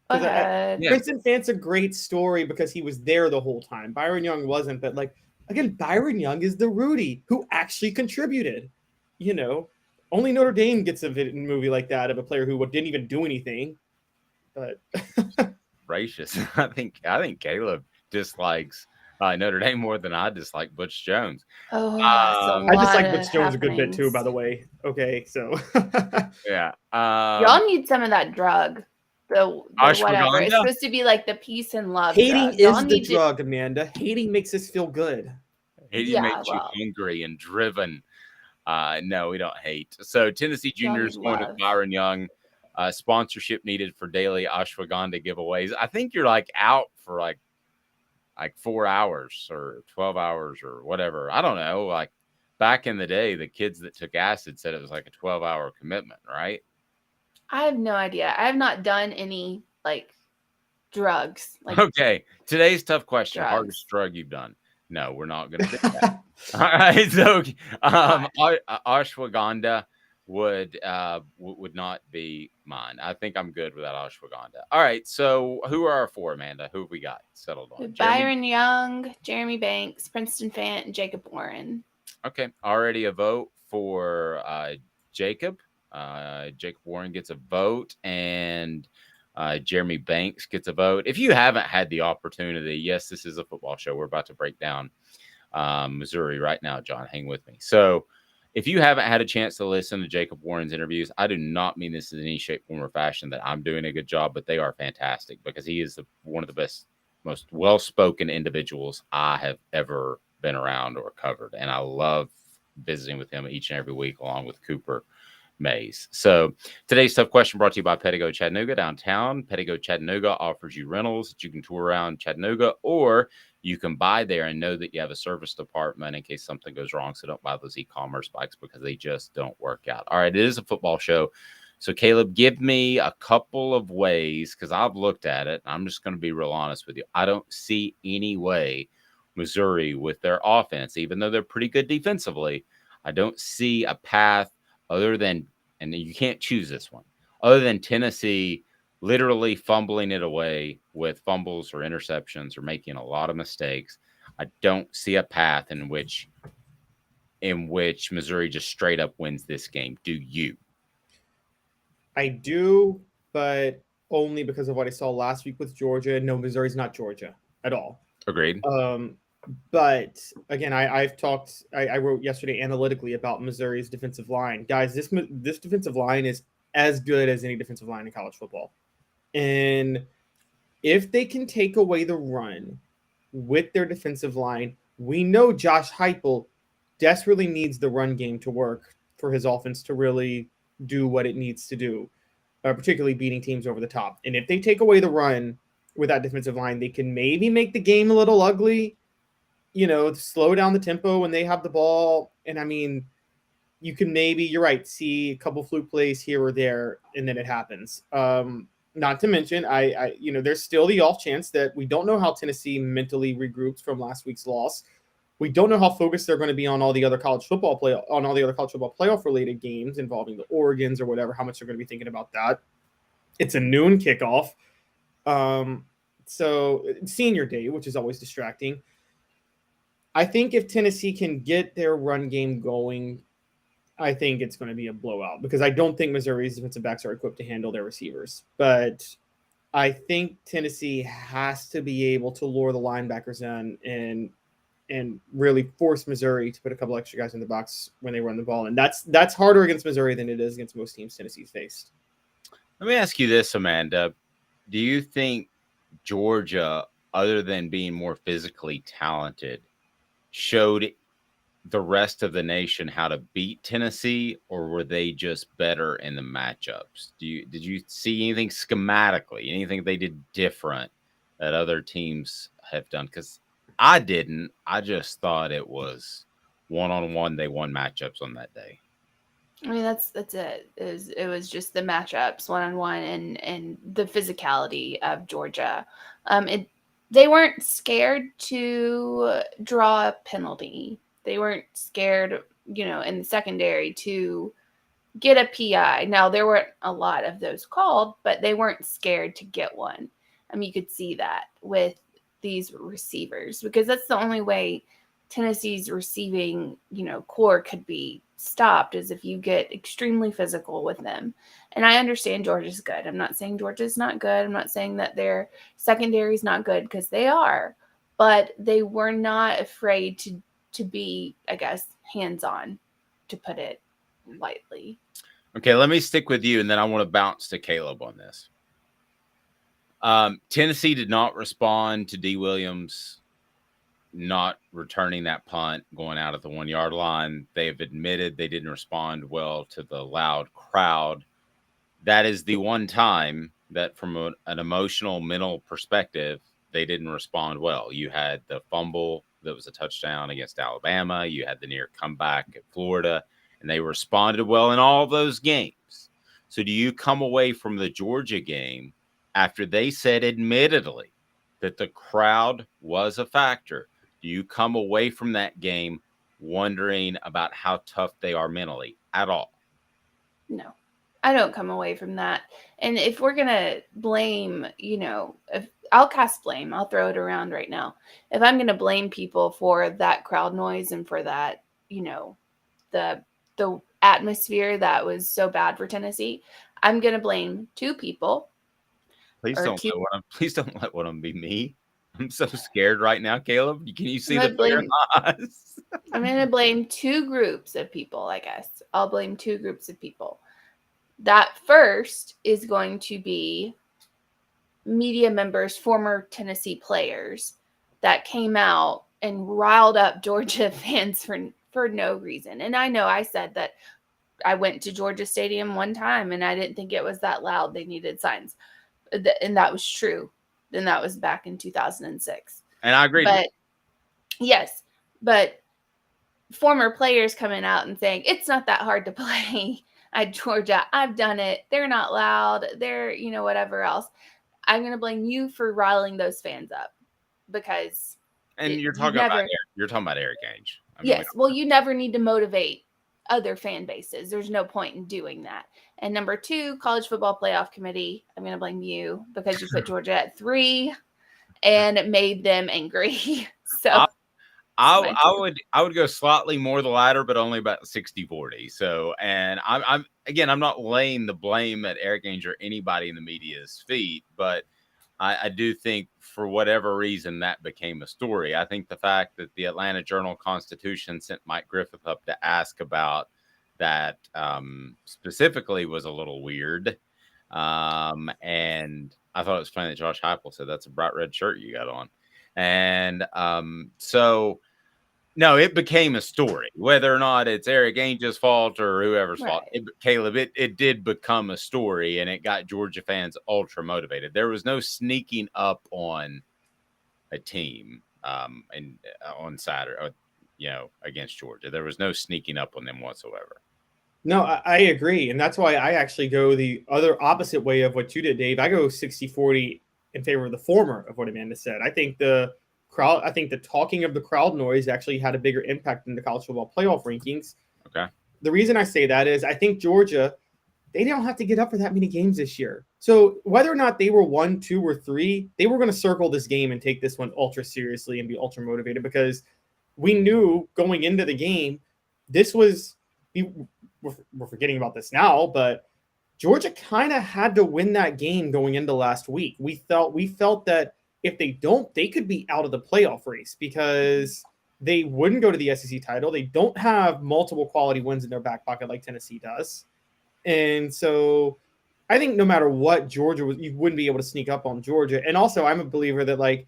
Go ahead. Princeton fan's a great story because he was there the whole time. Byron Young wasn't, but like again, Byron Young is the Rudy who actually contributed. You know, only Notre Dame gets a movie like that of a player who didn't even do anything. But gracious, I think Caleb dislikes Notre Dame more than I dislike Butch Jones. Oh, I dislike Butch Jones a good bit too, by the way. Okay, so yeah, y'all need some of that drug. The whatever. It's supposed to be like the peace and love. Hating is the drug, Amanda. Hating makes us feel good. Hating makes you hungry and driven. No, we don't hate. So Tennessee Juniors going with Byron Young. Sponsorship needed for daily ashwagandha giveaways. I think you're like out for like 4 hours or 12 hours or whatever. I don't know. Like back in the day, the kids that took acid said it was like a 12-hour commitment, right? I have no idea. I have not done any like drugs. Like, okay. Today's tough question. Drugs. Hardest drug you've done. No, we're not going to do that. All right. So ashwagandha would not be mine. I think I'm good without ashwagandha. All right. So who are our 4, Amanda? Who have we got settled on? Byron Young, Jeremy Banks, Princeton Fant, and Jacob Warren. Okay. Already a vote for Jacob. Jacob Warren gets a vote, and Jeremy Banks gets a vote. If you haven't had the opportunity, yes, this is a football show. We're about to break down Missouri right now, John. Hang with me. So if you haven't had a chance to listen to Jacob Warren's interviews, I do not mean this in any shape, form, or fashion that I'm doing a good job, but they are fantastic because he is one of the best, most well-spoken individuals I have ever been around or covered. And I love visiting with him each and every week along with Cooper Mays. So today's tough question brought to you by Pettigo Chattanooga downtown. Pettigo Chattanooga offers you rentals that you can tour around Chattanooga, or you can buy there and know that you have a service department in case something goes wrong. So don't buy those e-commerce bikes because they just don't work out. All right, it is a football show. So Caleb, give me a couple of ways, because I've looked at it. I'm just going to be real honest with you. I don't see any way Missouri with their offense, even though they're pretty good defensively, I don't see a path other than, and you can't choose this one, other than Tennessee literally fumbling it away with fumbles or interceptions or making a lot of mistakes. I don't see a path in which Missouri just straight up wins this game. Do you? I do, but only because of what I saw last week with Georgia. No, Missouri's not Georgia at all. Agreed. But again, I wrote yesterday analytically about Missouri's defensive line. Guys, this defensive line is as good as any defensive line in college football. And if they can take away the run with their defensive line, we know Josh Heupel desperately needs the run game to work for his offense to really do what it needs to do, particularly beating teams over the top. And if they take away the run with that defensive line, they can maybe make the game a little ugly, slow down the tempo when they have the ball. And I mean, you can maybe, you're right, see a couple fluke plays here or there, and then it happens. Not to mention, there's still the off chance that we don't know how Tennessee mentally regroups from last week's loss. We don't know how focused they're going to be on all the other college football playoff related games involving the Oregons or whatever, how much they're going to be thinking about that. It's a noon kickoff. So senior day, which is always distracting. I think if Tennessee can get their run game going, I think it's going to be a blowout because I don't think Missouri's defensive backs are equipped to handle their receivers. But I think Tennessee has to be able to lure the linebackers in and really force Missouri to put a couple extra guys in the box when they run the ball. And that's harder against Missouri than it is against most teams Tennessee's faced. Let me ask you this, Amanda. Do you think Georgia, other than being more physically talented, showed the rest of the nation how to beat Tennessee, or were they just better in the matchups? Did you see anything schematically, anything they did different that other teams have done? Because I didn't. I just thought it was one-on-one. They won matchups on that day. I mean, that's it. It was just the matchups, one-on-one, and the physicality of Georgia. They weren't scared to draw a penalty. They weren't scared, in the secondary to get a PI. Now, there weren't a lot of those called, but they weren't scared to get one. I mean, you could see that with these receivers, because that's the only way Tennessee's receiving, core could be stopped, is if you get extremely physical with them. And I understand Georgia's good. I'm not saying Georgia's not good. I'm not saying that their secondary is not good, because they are, but they were not afraid to be, I guess, hands-on, to put it lightly. Okay, let me stick with you, and then I want to bounce to Caleb on this. Tennessee did not respond to D. Williams not returning that punt going out at the 1 yard line. They have admitted they didn't respond well to the loud crowd. That is the one time that from an emotional, mental perspective, they didn't respond well. You had the fumble that was a touchdown against Alabama. You had the near comeback at Florida, and they responded well in all of those games. So do you come away from the Georgia game after they said admittedly that the crowd was a factor? Do you come away from that game wondering about how tough they are mentally at all? No, I don't come away from that. And if we're going to blame, if I'll cast blame, I'll throw it around right now. If I'm going to blame people for that crowd noise and for that, the atmosphere that was so bad for Tennessee, I'm going to blame two people. Please don't let one of them be me. I'm so scared right now, Caleb. Can you see the fear in my eyes? I'm going to blame two groups of people, I guess. I'll blame two groups of people. That first is going to be media members, former Tennessee players that came out and riled up Georgia fans for no reason. And I know I said that I went to Georgia Stadium one time and I didn't think it was that loud. They needed signs. And that was true. And that was back in 2006. And I agree. But yes, but former players coming out and saying, it's not that hard to play at Georgia. I've done it. They're not loud. They're, whatever else. I'm going to blame you for riling those fans up because. And you're talking about Eric Ainge. Yes. Well, you never need to motivate other fan bases. There's no point in doing that. And number two, College Football Playoff Committee, I'm going to blame you because you put Georgia at 3 and it made them angry. So I would go slightly more the latter, but only about 60-40. So, and I'm not laying the blame at Eric Ainge or anybody in the media's feet, but I do think for whatever reason that became a story. I think the fact that the Atlanta Journal-Constitution sent Mike Griffith up to ask about that specifically was a little weird. And I thought it was funny that Josh Heupel said that's a bright red shirt you got on. And so, no, it became a story. Whether or not it's Eric Ainge's fault or whoever's fault, Caleb, it did become a story, and it got Georgia fans ultra motivated. There was no sneaking up on a team on Saturday, against Georgia. There was no sneaking up on them whatsoever. No, I agree. And that's why I actually go the other opposite way of what you did, Dave. I go 60-40 in favor of the former of what Amanda said. I think the talking of the crowd noise actually had a bigger impact in the college football playoff rankings. Okay. The reason I say that is I think Georgia, they don't have to get up for that many games this year. So whether or not they were 1, 2, or 3, they were going to circle this game and take this one ultra seriously and be ultra motivated because we knew going into the game, we're forgetting about this now, but Georgia kind of had to win that game going into last week. We felt that if they don't, they could be out of the playoff race because they wouldn't go to the SEC title. They don't have multiple quality wins in their back pocket like Tennessee does. And so I think no matter what Georgia was, you wouldn't be able to sneak up on Georgia. And also I'm a believer that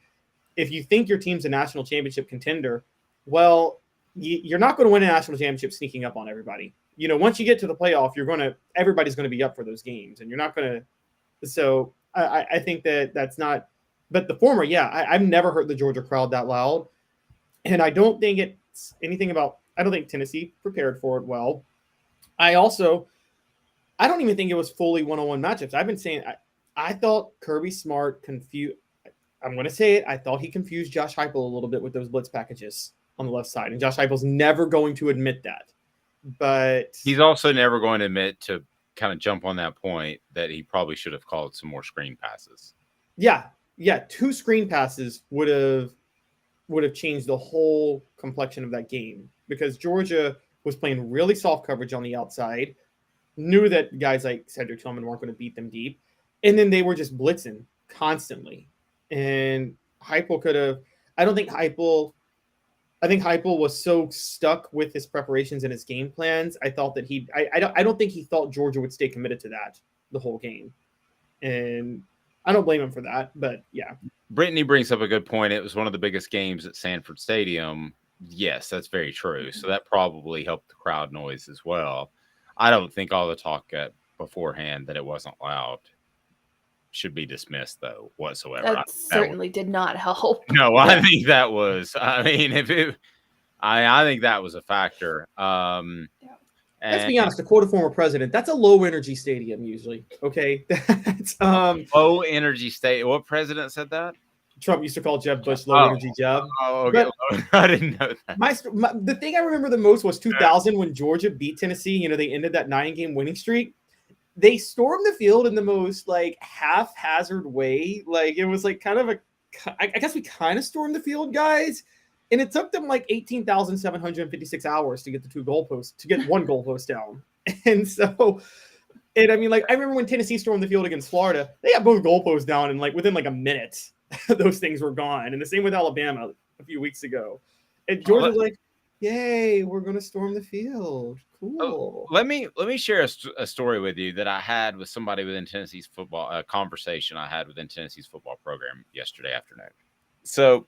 if you think your team's a national championship contender, well, you're not going to win a national championship sneaking up on everybody. Once you get to the playoff, everybody's going to be up for those games, and you're not going to. So I think that's not. But the former, yeah, I've never heard the Georgia crowd that loud, and I don't think it's anything about. I don't think Tennessee prepared for it well. I don't even think it was fully one-on-one matchups. I've been saying I thought Kirby Smart confused. I'm going to say it. I thought he confused Josh Heupel a little bit with those blitz packages on the left side, and Josh Heupel's never going to admit that. But he's also never going to admit to kind of jump on that point that he probably should have called some more screen passes. Yeah, 2 screen passes would have changed the whole complexion of that game, because Georgia was playing really soft coverage on the outside, knew that guys like Cedric Tillman weren't going to beat them deep, and then they were just blitzing constantly. And Heupel could have. I think Heupel was so stuck with his preparations and his game plans. I thought that I don't think he thought Georgia would stay committed to that the whole game, and I don't blame him for that. But yeah, Brittany brings up a good point. It was one of the biggest games at Sanford Stadium. Yes, that's very true. So that probably helped the crowd noise as well. I don't think all the talk beforehand that it wasn't loud should be dismissed, though, whatsoever. That certainly did not help. No, I think that was. I mean, I think that was a factor. Let's be honest. To quote a former president, that's a low energy stadium usually. Okay, that's low energy state. What president said that? Trump used to call Jeb Bush low energy Jeb. Oh, okay. I didn't know that. The thing I remember the most was 2000 when Georgia beat Tennessee. They ended that 9-game winning streak. They stormed the field in the most haphazard way. It was kind of I guess we kind of stormed the field, guys. And it took them 18,756 hours to get the 2 goalposts, to get 1 goalpost down. And so, I remember when Tennessee stormed the field against Florida, they got both goalposts down, and within a minute, those things were gone. And the same with Alabama a few weeks ago. And Georgia's yay, we're going to storm the field. Cool. Let me share a story with you that I had with somebody within Tennessee's football, a conversation I had within Tennessee's football program yesterday afternoon. So,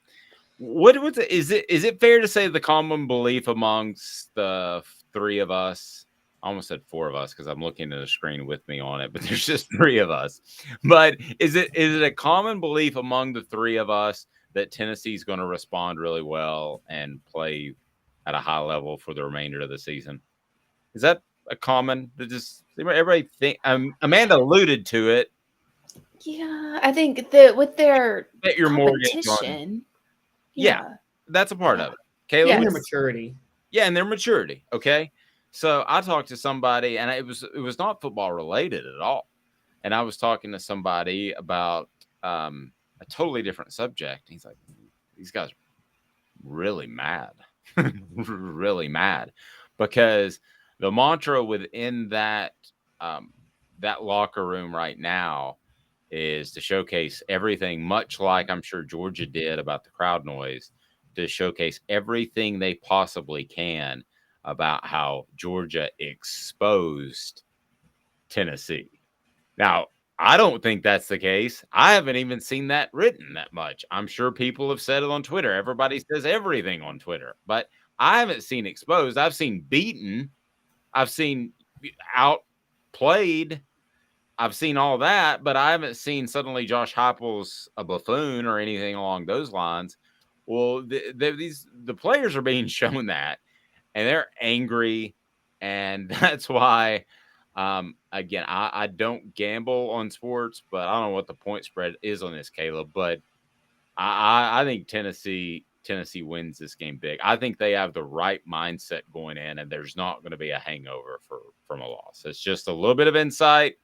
is it fair to say the common belief amongst the 3 of us? I almost said 4 of us because I'm looking at a screen with me on it, but there's just 3 of us. But is it a common belief among the 3 of us that Tennessee's going to respond really well and play at a high level for the remainder of the season? Is that a common? Everybody think? Amanda alluded to it. Yeah, I think that with their your competition, yeah, that's a part of it. Caleb, and their maturity. Yeah, and their maturity. Okay, so I talked to somebody, and it was not football related at all. And I was talking to somebody about a totally different subject. He's like, "These guys are really mad, really mad," because the mantra within that locker room right now is to showcase everything, much like I'm sure Georgia did about the crowd noise, to showcase everything they possibly can about how Georgia exposed Tennessee. Now, I don't think that's the case. I haven't even seen that written that much. I'm sure people have said it on Twitter. Everybody says everything on Twitter, but I haven't seen exposed. I've seen beaten. I've seen outplayed. I've seen all that, but I haven't seen suddenly Josh Heupel's a buffoon or anything along those lines. Well, the players are being shown that, and they're angry, and that's why, again, I don't gamble on sports, but I don't know what the point spread is on this, Caleb, but I think Tennessee wins this game big. I think they have the right mindset going in, and there's not going to be a hangover from a loss. It's just a little bit of insight.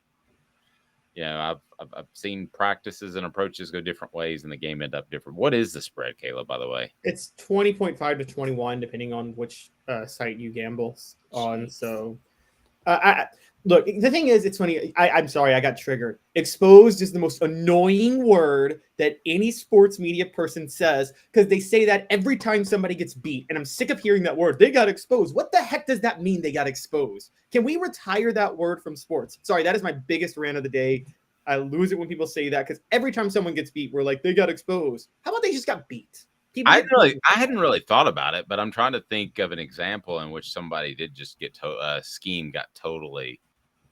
I've seen practices and approaches go different ways, and the game end up different. What is the spread, Caleb, by the way? It's 20.5 to 21, depending on which site you gamble on. So, look, the thing is, it's funny. I'm sorry, I got triggered. Exposed is the most annoying word that any sports media person says, because they say that every time somebody gets beat, and I'm sick of hearing that word. They got exposed. What the heck does that mean, they got exposed? Can we retire that word from sports? Sorry, that is my biggest rant of the day. I lose it when people say that, because every time someone gets beat, we're like, they got exposed. How about they just got beat? I hadn't really thought about it, but I'm trying to think of an example in which somebody did just get scheme got totally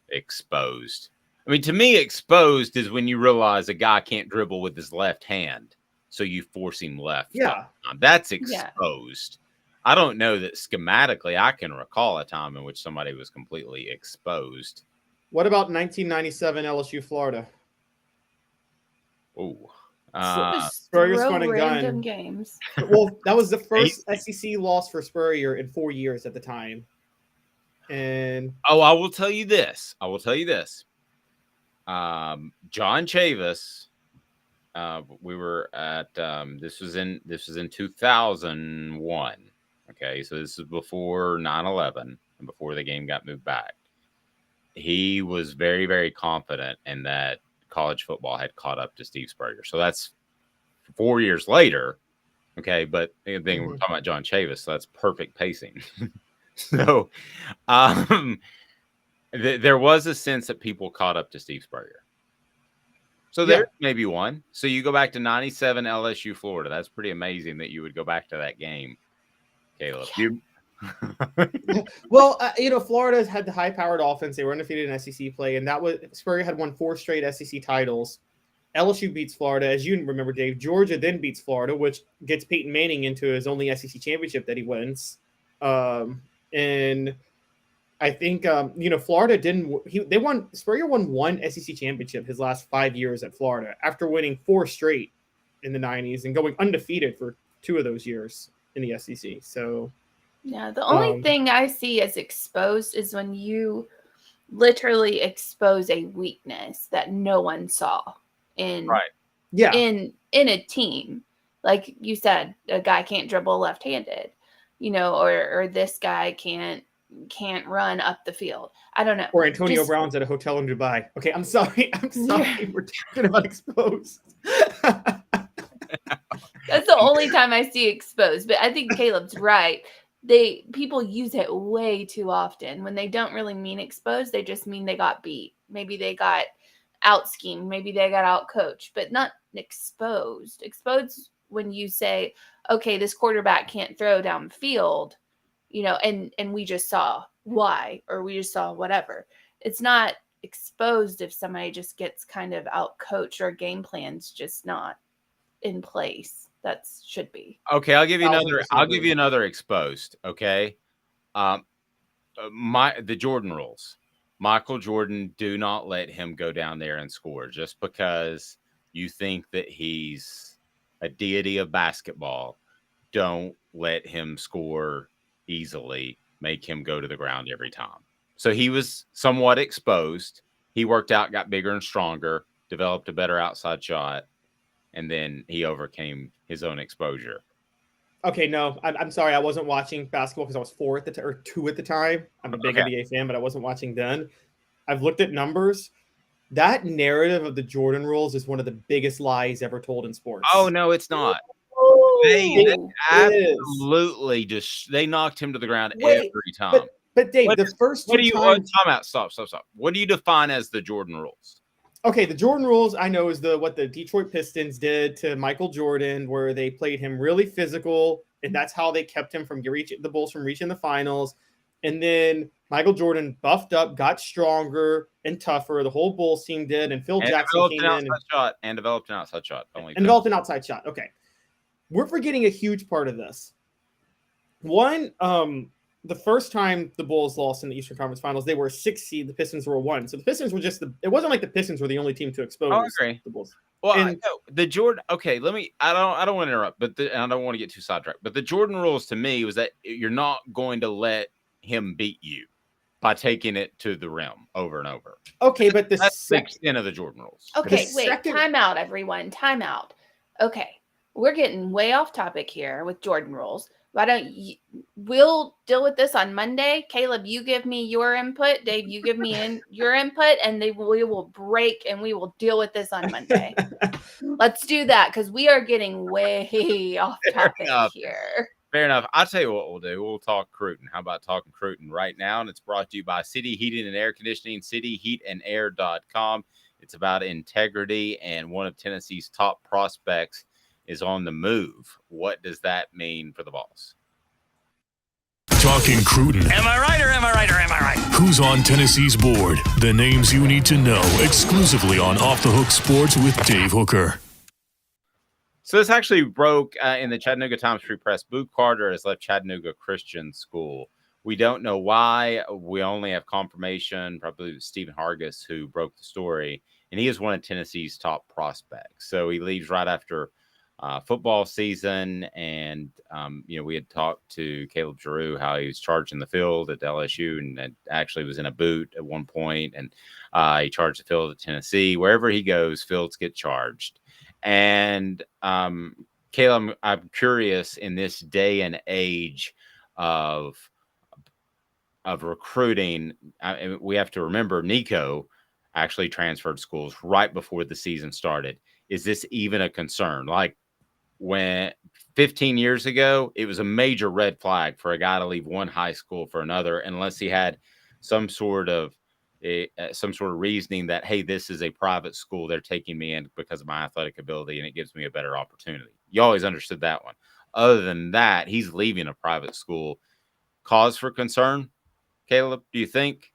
exposed. I mean, to me, exposed is when you realize a guy can't dribble with his left hand, so you force him left. Yeah, that's exposed. I don't know that schematically I can recall a time in which somebody was completely exposed. What about 1997 LSU Florida? Oh, Spurrier's fun and random gun games. Well, that was the first SEC loss for Spurrier in 4 years at the time. And I will tell you this. John Chavis. We were at this was in 2001. Okay, so this is before 9/11 and before the game got moved back. He was very, very confident in that college football had caught up to Steve Spurrier. So that's 4 years later. Okay, but then we're talking about John Chavis, so that's perfect pacing. So there was a sense that people caught up to Steve Spurrier. So there's maybe one. So you go back to 97 LSU Florida. That's pretty amazing that you would go back to that game, Caleb. Well, Florida's had the high-powered offense. They were undefeated in SEC play, and that was Spurrier had won 4 straight SEC titles. LSU beats Florida, as you remember, Dave. Georgia then beats Florida, which gets Peyton Manning into his only SEC championship that he wins. And I think Florida Spurrier won 1 SEC championship his last 5 years at Florida after winning 4 straight in the 90s and going undefeated for 2 of those years in the SEC. So yeah, the only thing I see as exposed is when you literally expose a weakness that no one saw in a team. Like you said, a guy can't dribble left-handed, or this guy can't run up the field. I don't know. Or Antonio Brown's at a hotel in Dubai. Okay, I'm sorry. We're talking about exposed. That's the only time I see exposed. But I think Caleb's right. People use it way too often. When they don't really mean exposed, they just mean they got beat. Maybe they got out schemed. Maybe they got out coached, but not exposed. Exposed when you say, okay, this quarterback can't throw down the field, and we just saw why, or we just saw whatever. It's not exposed if somebody just gets kind of out coached or game plans just not in place. That should be. Okay, I'll give you another exposed. Okay. The Jordan rules. Michael Jordan, do not let him go down there and score just because you think that he's a deity of basketball. Don't let him score easily. Make him go to the ground every time. So he was somewhat exposed. He worked out, got bigger and stronger, developed a better outside shot, and then he overcame his own exposure. Okay, no, I'm sorry. I wasn't watching basketball because I was 4 or 2 at the time. I'm a big NBA fan, but I wasn't watching then. I've looked at numbers. That narrative of the Jordan rules is one of the biggest lies ever told in sports. Oh, no, it's not. They absolutely they knocked him to the ground every time. But Dave, the first time... time out. Stop. What do you define as the Jordan rules? Okay, the Jordan rules I know is what the Detroit Pistons did to Michael Jordan, where they played him really physical, and that's how they kept him from the Bulls from reaching the finals. And then Michael Jordan buffed up, got stronger and tougher. The whole Bulls team did, and Phil Jackson came in and developed an outside shot. Developed an outside shot. Okay, we're forgetting a huge part of this. One, the first time the Bulls lost in the Eastern Conference Finals, they were a 6 seed. The Pistons were a 1. So the Pistons were it wasn't like the Pistons were the only team to expose the Bulls. Well, the Jordan. Okay, I don't want to interrupt, but I don't want to get too sidetracked. But the Jordan rules to me was that you're not going to let him beat you by taking it to the rim over and over. Okay, but that's the extent of the Jordan rules. Okay, time out, everyone. Time out. Okay, we're getting way off topic here with Jordan rules. Why don't we'll deal with this on Monday? Caleb, you give me your input. Dave, you give me your input, and we will break and we will deal with this on Monday. Let's do that because we are getting way off topic here. Fair enough. I'll tell you what we'll do. We'll talk Cruton. How about talking Cruton right now? And it's brought to you by City Heating and Air Conditioning, cityheatandair.com. It's about integrity, and one of Tennessee's top prospects is on the move. What does that mean for the Vols? Talking Cruton. Am I right or am I right or am I right? Who's on Tennessee's board? The names you need to know exclusively on Off the Hook Sports with Dave Hooker. So this actually broke in the Chattanooga Times Free Press. Boo Carter has left Chattanooga Christian School. We don't know why. We only have confirmation, probably with Stephen Hargis, who broke the story, and he is one of Tennessee's top prospects. So he leaves right after football season, and we had talked to Caleb Giroux how he was charging the field at LSU, and actually was in a boot at one point, and he charged the field at Tennessee. Wherever he goes, fields get charged. And Caleb, I'm curious, in this day and age of recruiting, we have to remember Nico actually transferred schools right before the season started. Is this even a concern? Like, when 15 years ago, it was a major red flag for a guy to leave one high school for another, unless he had some sort of reasoning that, hey, this is a private school, they're taking me in because of my athletic ability and it gives me a better opportunity. You always understood that one. Other than that, he's leaving a private school. Cause for concern, Caleb, do you think?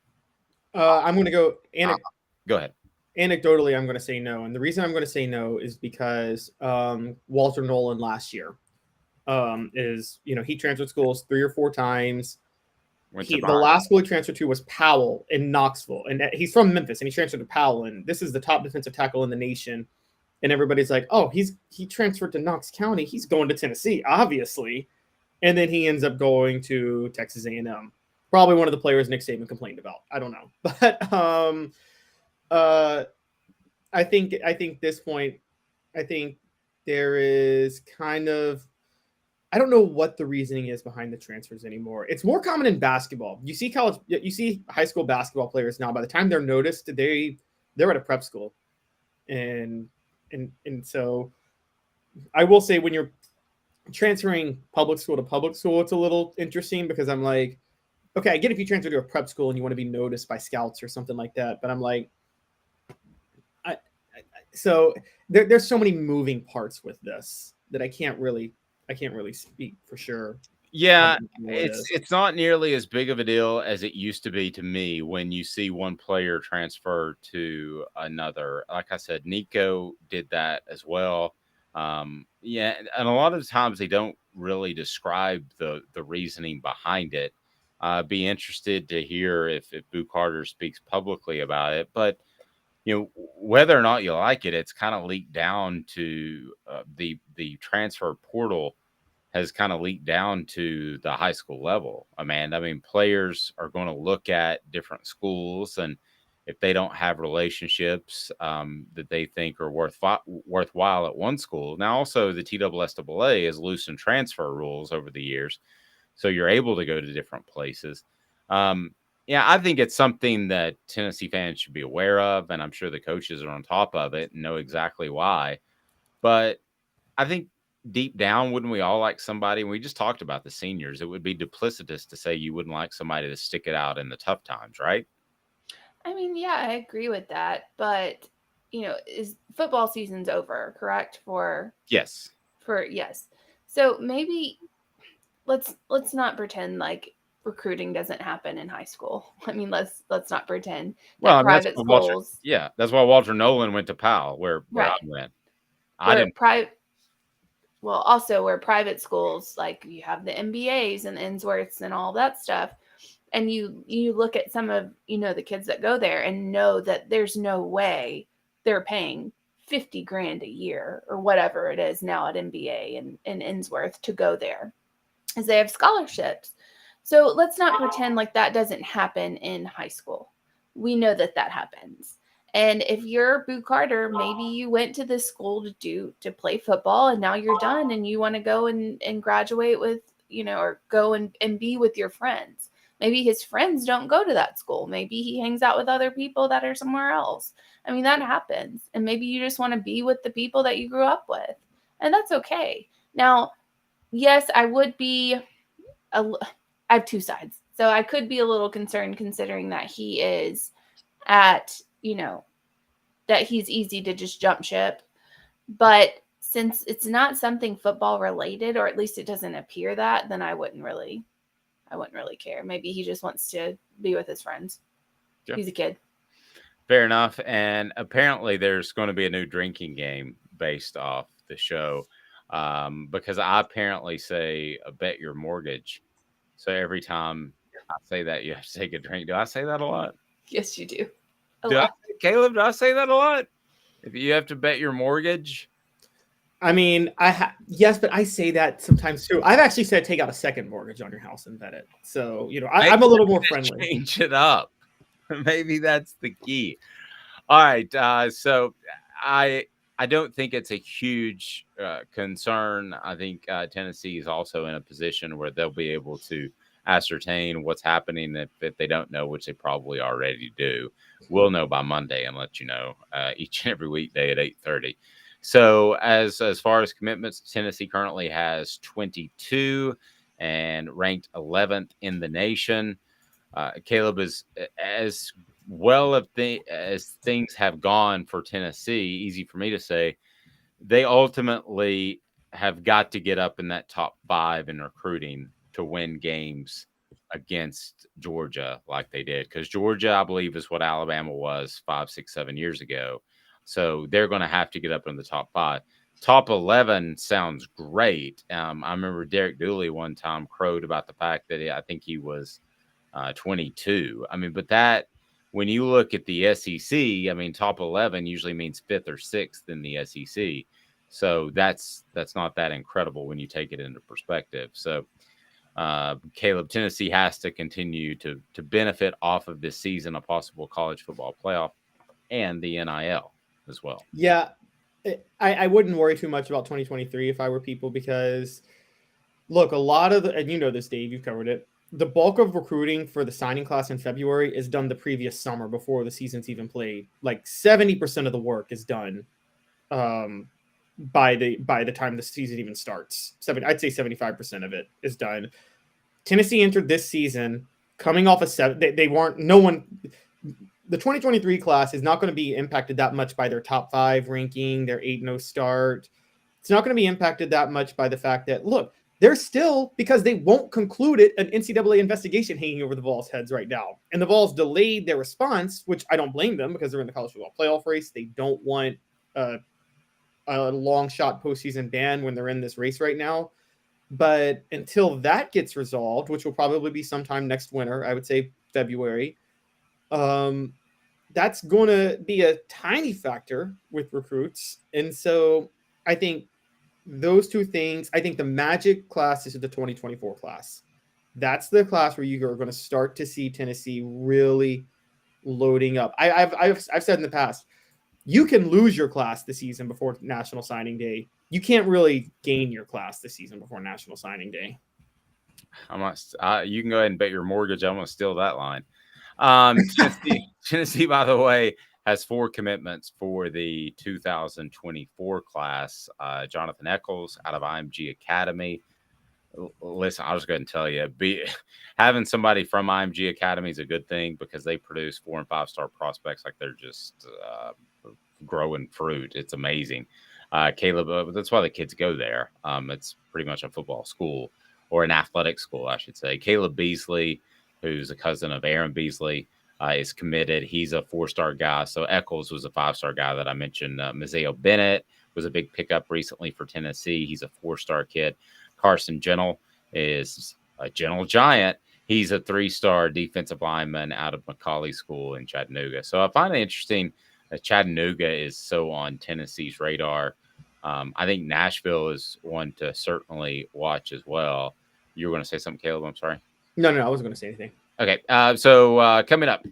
I'm going to go go ahead. Anecdotally, I'm going to say no. And the reason I'm going to say no is because Walter Nolan last year he transferred schools 3 or 4 times. The last school he transferred to was Powell in Knoxville. And he's from Memphis, and he transferred to Powell. And this is the top defensive tackle in the nation. And everybody's like, oh, he transferred to Knox County. He's going to Tennessee, obviously. And then he ends up going to Texas A&M. Probably one of the players Nick Saban complained about. I don't know. But I think this point, I think there is kind of, I don't know what the reasoning is behind the transfers anymore. It's more common in basketball. You see high school basketball players now, by the time they're noticed, they're at a prep school. And so I will say, when you're transferring public school to public school, it's a little interesting, because I'm like, okay, I get if you transfer to a prep school and you want to be noticed by scouts or something like that, but I'm like, so there's so many moving parts with this that I can't really speak for sure. Yeah, it's not nearly as big of a deal as it used to be to me when you see one player transfer to another. Like I said, Nico did that as well. And a lot of times they don't really describe the reasoning behind it. Be interested to hear if Boo Carter speaks publicly about it, but whether or not you like it, it's kind of leaked down to the transfer portal has kind of leaked down to the high school level. Amanda, I mean, players are going to look at different schools, and if they don't have relationships that they think are worthwhile at one school. Now, also the TSSAA has loosened transfer rules over the years, so you're able to go to different places. I think it's something that Tennessee fans should be aware of, and I'm sure the coaches are on top of it and know exactly why. But I think deep down, wouldn't we all like somebody, and we just talked about the seniors, it would be duplicitous to say you wouldn't like somebody to stick it out in the tough times, right? I mean, yeah, I agree with that. But, is football season's over, correct? Yes. Yes. So maybe let's not pretend like recruiting doesn't happen in high school. I mean, let's not pretend that private schools. That's why Walter Nolan went to Powell, where I went. Also where private schools, like you have the MBAs and the Ensworths and all that stuff, and you look at some of the kids that go there and know that there's no way they're paying $50,000 a year or whatever it is now at MBA and Ensworth to go there, as they have scholarships. So let's not pretend like that doesn't happen in high school. We know that happens. And if you're Boo Carter, maybe you went to this school to play football, and now you're done and you want to go and graduate with, or go and be with your friends. Maybe his friends don't go to that school. Maybe he hangs out with other people that are somewhere else. I mean, that happens. And maybe you just want to be with the people that you grew up with. And that's okay. Now, yes, I would be I have two sides. So I could be a little concerned, considering that he is at, that he's easy to just jump ship. But since it's not something football related, or at least it doesn't appear that, then I wouldn't really care. Maybe he just wants to be with his friends. Sure. He's a kid. Fair enough. And apparently there's going to be a new drinking game based off the show, because I apparently say bet your mortgage. So every time I say that, you have to take a drink. Do I say that a lot? Yes, you do. Caleb, do I say that a lot? If you have to bet your mortgage? I mean, yes, but I say that sometimes too. I've actually said take out a second mortgage on your house and bet it. So, I'm a little more friendly. Change it up. Maybe that's the key. All right. So I don't think it's a huge concern. I think Tennessee is also in a position where they'll be able to ascertain what's happening if they don't know, which they probably already do. We'll know by Monday and let you know each and every weekday at 8:30. So as far as commitments, Tennessee currently has 22 and ranked 11th in the nation. Caleb, is as well as things have gone for Tennessee, easy for me to say, they ultimately have got to get up in that top 5 in recruiting to win games against Georgia like they did. Because Georgia, I believe, is what Alabama was 5, 6, 7 years ago. So they're going to have to get up in the top 5. Top 11 sounds great. I remember Derek Dooley one time crowed about the fact that I think he was 22. I mean, but that, when you look at the SEC, I mean, top 11 usually means 5th or 6th in the SEC. So that's not that incredible when you take it into perspective. So Caleb, Tennessee has to continue to benefit off of this season, a possible college football playoff, and the NIL as well. Yeah, I wouldn't worry too much about 2023 if I were people, because look, a lot of and you know this, Dave, you've covered it. The bulk of recruiting for the signing class in February is done the previous summer before the season's even played. Like 70% of the work is done by the time the season even starts. I'd say 75% of it is done. Tennessee entered this season coming off a 7. The 2023 class is not going to be impacted that much by their top 5 ranking, their 8-0 start. It's not going to be impacted that much by the fact that, look, they're still, because they won't conclude it, an NCAA investigation hanging over the Vols' heads right now. And the Vols delayed their response, which I don't blame them, because they're in the college football playoff race. They don't want a long shot postseason ban when they're in this race right now. But until that gets resolved, which will probably be sometime next winter, I would say February, that's going to be a tiny factor with recruits. And so I think those two things, I think the magic class is the 2024 class. That's the class where you are going to start to see Tennessee really loading up. I've said in the past, you can lose your class the season before National Signing Day. You can't really gain your class the season before National Signing Day. You can go ahead and bet your mortgage. I'm going to steal that line. Tennessee, by the way, has 4 commitments for the 2024 class. Jonathan Eccles out of IMG Academy. Listen, I'll just go ahead and tell you, having somebody from IMG Academy is a good thing, because they produce 4- and 5-star prospects like they're just growing fruit. It's amazing. Caleb, that's why the kids go there. It's pretty much a football school, or an athletic school, I should say. Caleb Beasley, who's a cousin of Aaron Beasley, is committed. He's a 4-star guy. So Eccles was a 5-star guy that I mentioned. Mizzou Bennett was a big pickup recently for Tennessee. He's a 4-star kid. Carson Gentle is a gentle giant. He's a 3-star defensive lineman out of McCauley School in Chattanooga. So I find it interesting that Chattanooga is so on Tennessee's radar. I think Nashville is one to certainly watch as well. You were going to say something, Caleb? I'm sorry. No, I wasn't going to say anything. Okay, so coming up,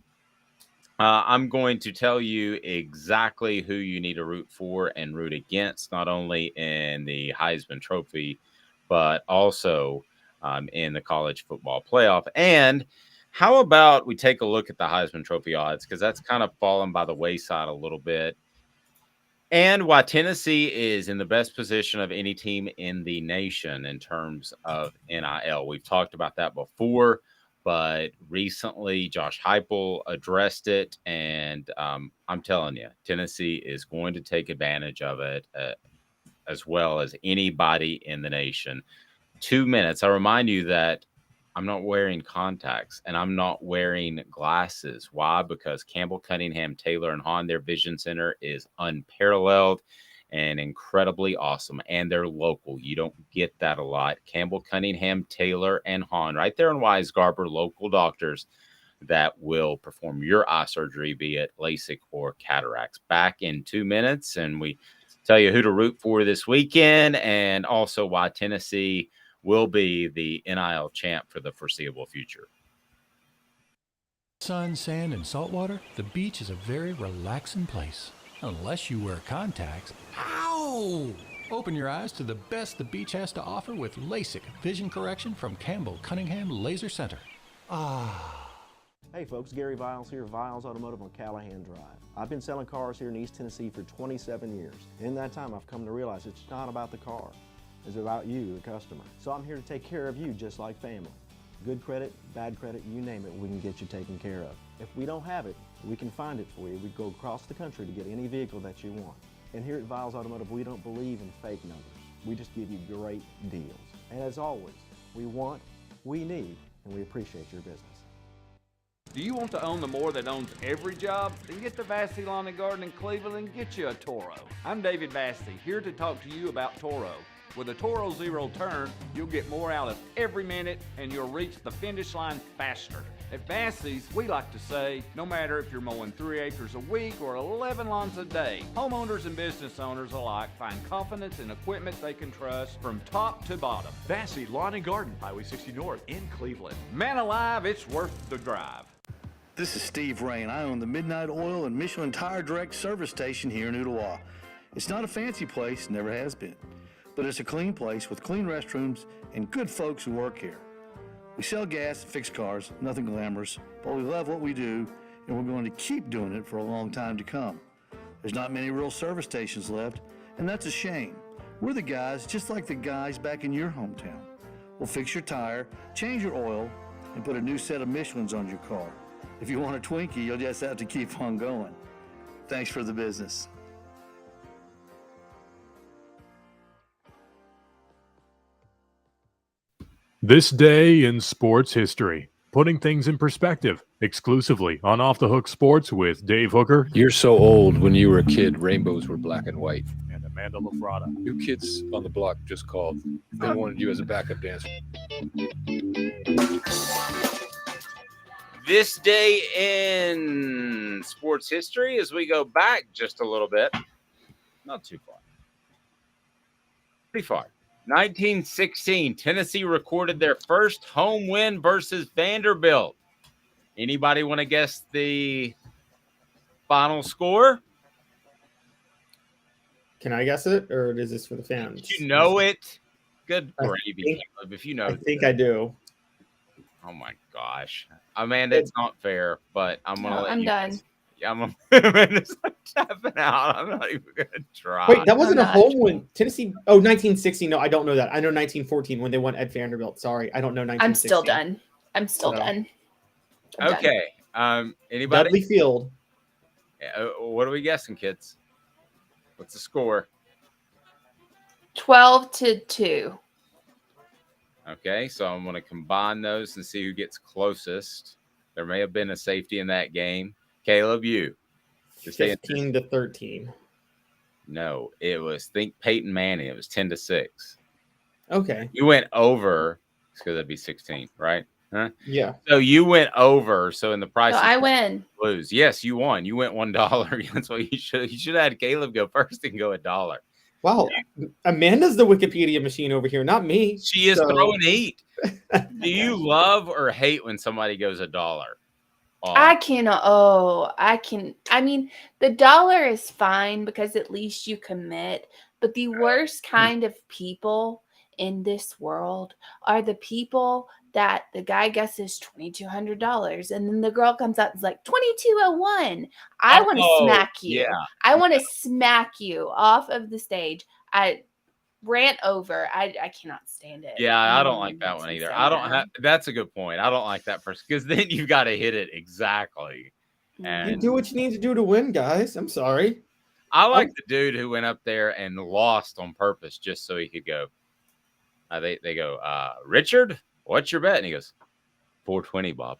I'm going to tell you exactly who you need to root for and root against, not only in the Heisman Trophy, but also in the college football playoff. And how about we take a look at the Heisman Trophy odds, because that's kind of fallen by the wayside a little bit. And why Tennessee is in the best position of any team in the nation in terms of NIL. We've talked about that before, but recently Josh Heupel addressed it, and I'm telling you, Tennessee is going to take advantage of it as well as anybody in the nation. 2 minutes. I remind you that I'm not wearing contacts and I'm not wearing glasses. Why? Because Campbell, Cunningham, Taylor, and Hahn, their vision center is unparalleled and incredibly awesome. And they're local. You don't get that a lot. Campbell, Cunningham, Taylor, and Hahn, right there in Weisgarber, local doctors that will perform your eye surgery, be it LASIK or cataracts. Back in 2 minutes, and we tell you who to root for this weekend and also why Tennessee will be the NIL champ for the foreseeable future. Sun, sand, and salt water, the beach is a very relaxing place. Unless you wear contacts. Ow! Open your eyes to the best the beach has to offer with LASIK vision correction from Campbell Cunningham Laser Center. Hey folks, Gary Viles here, Viles Automotive on Callahan Drive. I've been selling cars here in East Tennessee for 27 years. In that time, I've come to realize it's not about the car. It's about you, the customer. So I'm here to take care of you just like family. Good credit, bad credit, you name it, we can get you taken care of. If we don't have it, we can find it for you. We go across the country to get any vehicle that you want. And here at Viles Automotive, we don't believe in fake numbers. We just give you great deals. And as always, we want, we need, and we appreciate your business. Do you want to own the more that owns every job? Then get to Vassey Lawn and Garden in Cleveland and get you a Toro. I'm David Vassey, here to talk to you about Toro. With a Toro Zero Turn, you'll get more out of every minute and you'll reach the finish line faster. At Vassey's, we like to say, no matter if you're mowing 3 acres a week or 11 lawns a day, homeowners and business owners alike find confidence in equipment they can trust from top to bottom. Vassey Lawn and Garden, Highway 60 North in Cleveland. Man alive, it's worth the drive. This is Steve Rain. I own the Midnight Oil and Michelin Tire Direct service station here in Ottawa. It's not a fancy place, never has been, but it's a clean place with clean restrooms and good folks who work here. We sell gas and fix cars, nothing glamorous, but we love what we do and we're going to keep doing it for a long time to come. There's not many real service stations left, and that's a shame. We're the guys just like the guys back in your hometown. We'll fix your tire, change your oil, and put a new set of Michelins on your car. If you want a Twinkie, you'll just have to keep on going. Thanks for the business. This day in sports history, putting things in perspective, exclusively on Off the Hook Sports with Dave Hooker. You're so old. When you were a kid, rainbows were black and white. And Amanda LaFratta. New kids on the block just called. They wanted you as a backup dancer. This day in sports history, as we go back just a little bit, not too far, pretty far. 1916, Tennessee recorded their first home win versus Vanderbilt. Anybody want to guess the final score? Can I guess it, or is this for the fans? Did you know it? Good gravy, Caleb, if you know. I think I do. Oh my gosh, Amanda, it's not fair, but I'm gonna let I'm you. done. Yeah, Amanda's tapping out. I'm not even gonna try. Wait, that wasn't a home win. Tennessee. Oh, 1960. No, I don't know that. I know 1914 when they won at Vanderbilt. Sorry, I don't know 1960. I'm still done. I'm still done. I'm Okay. done. Anybody? Dudley Field. What are we guessing, kids? What's the score? 12-2. Okay, so I'm going to combine those and see who gets closest. There may have been a safety in that game. Caleb, you. 15-13. No, it was, think Peyton Manning. It was 10-6. Okay. You went over, because that'd be 16, right? Huh? Yeah. So you went over. So in the price, So I win. Lose. Yes, you won. You went $1. That's what you should. You should have had Caleb go first and go $1. Wow, Amanda's the Wikipedia machine over here, not me. She is throwing heat. Do you love or hate when somebody goes $1? I cannot. Oh, I can. I mean, the dollar is fine because at least you commit. But the worst kind of people in this world are the people that the guy guesses $2,200 and then the girl comes out and is like 2201. I want to smack you. Yeah. I want to smack you off of the stage. I rant over. I cannot stand it. Yeah, I don't like that one either. I don't have. That's a good point. I don't like that person because then you've got to hit it exactly. And you do what you need to do to win, guys. I'm sorry. I like the dude who went up there and lost on purpose just so he could go. They go, Richard, what's your bet? And he goes, 420, Bob.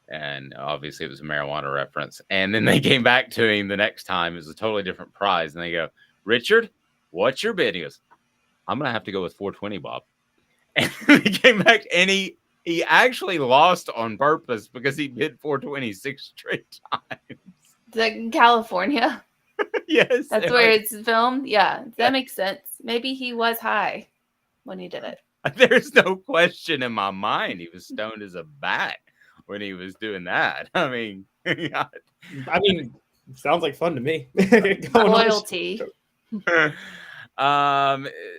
And obviously it was a marijuana reference. And then they came back to him the next time. It was a totally different prize. And they go, Richard, what's your bid? He goes, I'm going to have to go with 420, Bob. And he came back and he actually lost on purpose because he bid 420 6 straight times. Is that in California? Yes. That's where it's filmed? Yeah, that makes sense. Maybe he was high when he did it. There's no question in my mind he was stoned as a bat when he was doing that. I mean, sounds like fun to me. Loyalty.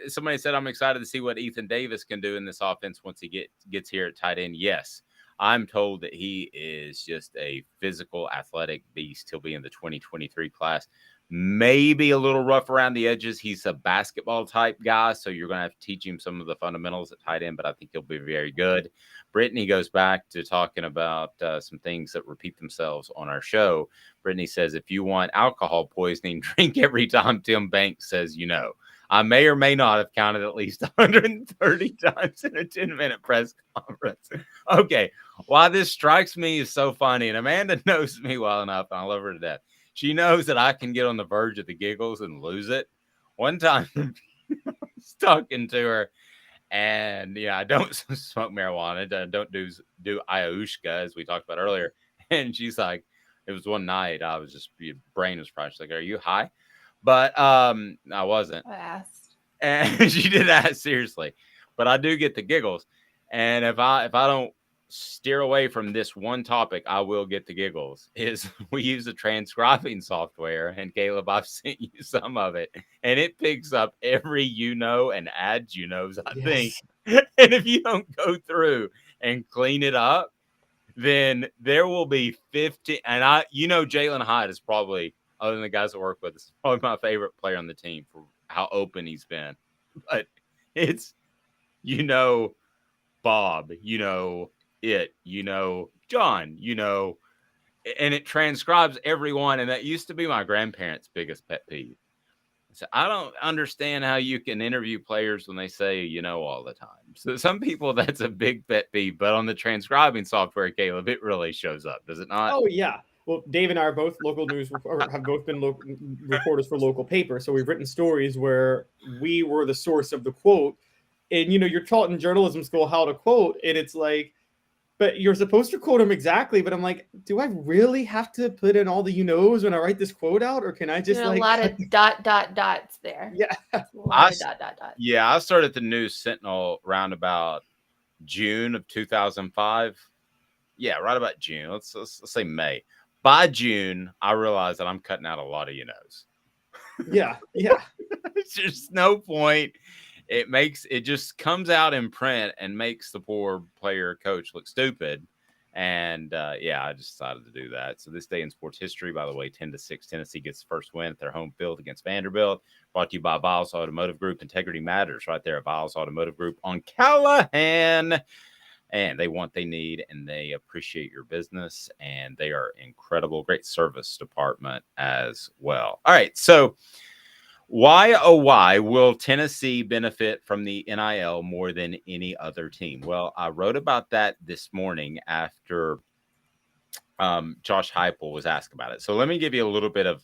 Somebody said I'm excited to see what Ethan Davis can do in this offense once he gets here at tight end. Yes, I'm told that he is just a physical, athletic beast. He'll be in the 2023 class. Maybe a little rough around the edges. He's a basketball type guy, so you're going to have to teach him some of the fundamentals at tight end, but I think he'll be very good. Brittany goes back to talking about some things that repeat themselves on our show. Brittany says, if you want alcohol poisoning, drink every time Tim Banks says you know. I may or may not have counted at least 130 times in a 10-minute press conference. Okay, why this strikes me is so funny, and Amanda knows me well enough, and I love her to death. She knows that I can get on the verge of the giggles and lose it. One time, I was talking to her, and I don't smoke marijuana. I don't do ayahuasca, as we talked about earlier. And she's like, it was one night. I was just, your brain was probably like, are you high? But I wasn't. I asked. And she did that seriously. But I do get the giggles. And if I don't steer away from this one topic, I will get the giggles. Is we use a transcribing software, and Caleb, I've sent you some of it, and it picks up every and adds I think. And if you don't go through and clean it up, then there will be 50. And Jalen Hyde is probably, other than the guys that work with us, probably my favorite player on the team for how open he's been. But it's Bob, John, and it transcribes everyone. And that used to be my grandparents' biggest pet peeve. So I don't understand how you can interview players when they say, all the time. So some people, that's a big pet peeve, but on the transcribing software, Caleb, it really shows up. Does it not? Oh, yeah. Well, Dave and I are both local news, or have both been reporters for local papers. So we've written stories where we were the source of the quote. And, you're taught in journalism school how to quote. And it's like, but you're supposed to quote them exactly. But I'm like, do I really have to put in all the when I write this quote out? Or can I just a lot of ... dots there. Yeah. A lot of ... dots. Yeah, I started the News Sentinel around about June of 2005. Yeah, right about June. Let's say May. By June, I realized that I'm cutting out a lot of Yeah. It's just no point. It just comes out in print and makes the poor player coach look stupid. And I just decided to do that. So this day in sports history, by the way, 10-6, Tennessee gets the first win at their home field against Vanderbilt. Brought to you by Vols Automotive Group. Integrity matters right there at Vols Automotive Group on Callahan. And they want, they need, and they appreciate your business. And they are incredible. Great service department as well. All right. So why will Tennessee benefit from the NIL more than any other team? Well, I wrote about that this morning after Josh Heupel was asked about it. So let me give you a little bit of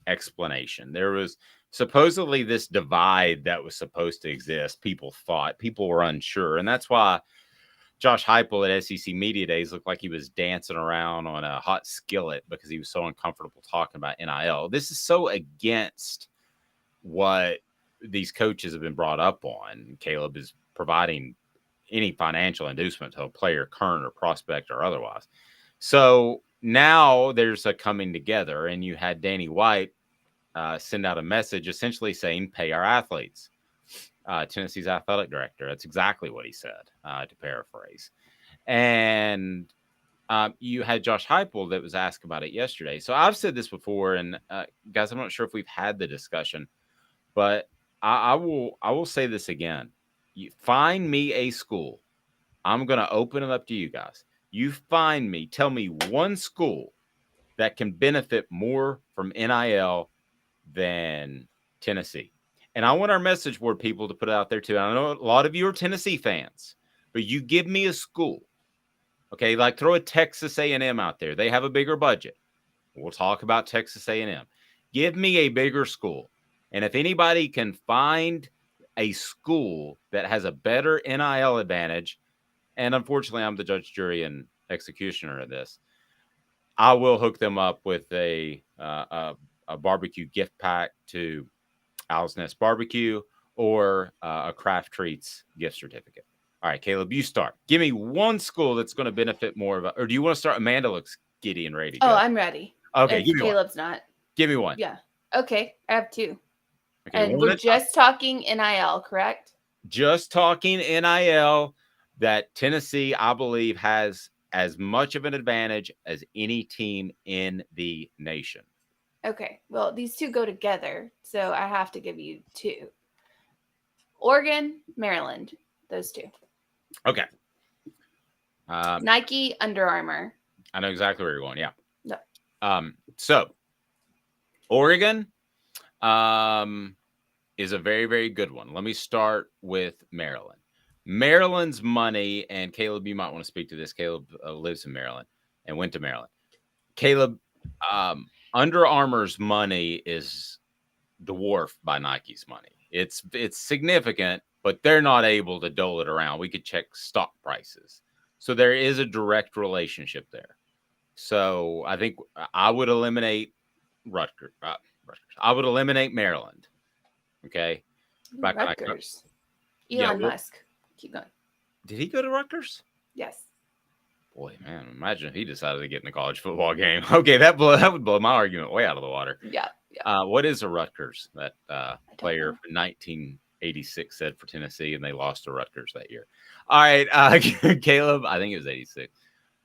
explanation. There was supposedly this divide that was supposed to exist. People were unsure. And that's why Josh Heupel at SEC Media Days looked like he was dancing around on a hot skillet because he was so uncomfortable talking about NIL. This is so against what these coaches have been brought up on. Caleb is providing any financial inducement to a player, current or prospect or otherwise. So now there's a coming together, and you had Danny White send out a message essentially saying, pay our athletes. Tennessee's athletic director. That's exactly what he said, to paraphrase. And you had Josh Heupel that was asked about it yesterday. So I've said this before, and guys, I'm not sure if we've had the discussion, but I will say this again. You find me a school. I'm going to open it up to you guys. You find me, tell me one school that can benefit more from NIL than Tennessee. And I want our message board people to put it out there too. I know a lot of you are Tennessee fans, but you give me a school, okay? Like throw a Texas A&M out there. They have a bigger budget. We'll talk about Texas A&M. Give me a bigger school. And if anybody can find a school that has a better NIL advantage, and unfortunately I'm the judge, jury, and executioner of this, I will hook them up with a barbecue gift pack to Owl's Nest Barbecue or a Craft Treats gift certificate. All right, Caleb, you start. Give me one school that's going to benefit more of or do you want to start? Amanda looks giddy and ready to go. Oh, I'm ready. Okay, if give me Caleb's one. not. Give me one. Yeah. Okay, I have two. Okay, and we're just talking NIL, correct? Just talking NIL, that Tennessee, I believe, has as much of an advantage as any team in the nation. Okay, well, these two go together, so I have to give you two. Oregon, Maryland, those two. Okay. Nike, Under Armour. I know exactly where you're going. Yeah. No. So Oregon is a very, very good one. Let me start with Maryland. Maryland's money, and Caleb, you might want to speak to this. Caleb lives in Maryland and went to Maryland. Caleb, Under Armour's money is dwarfed by Nike's money. It's significant, but they're not able to dole it around. We could check stock prices. So there is a direct relationship there. So I think I would eliminate Rutgers. I would eliminate Maryland. Okay. Rutgers. Elon Musk. Keep going. Did he go to Rutgers? Yes. Boy, man, imagine if he decided to get in a college football game. Okay, that would blow my argument way out of the water. Yeah. What is a Rutgers? That player from 1986 said for Tennessee, and they lost to Rutgers that year. All right, Caleb, I think it was 86.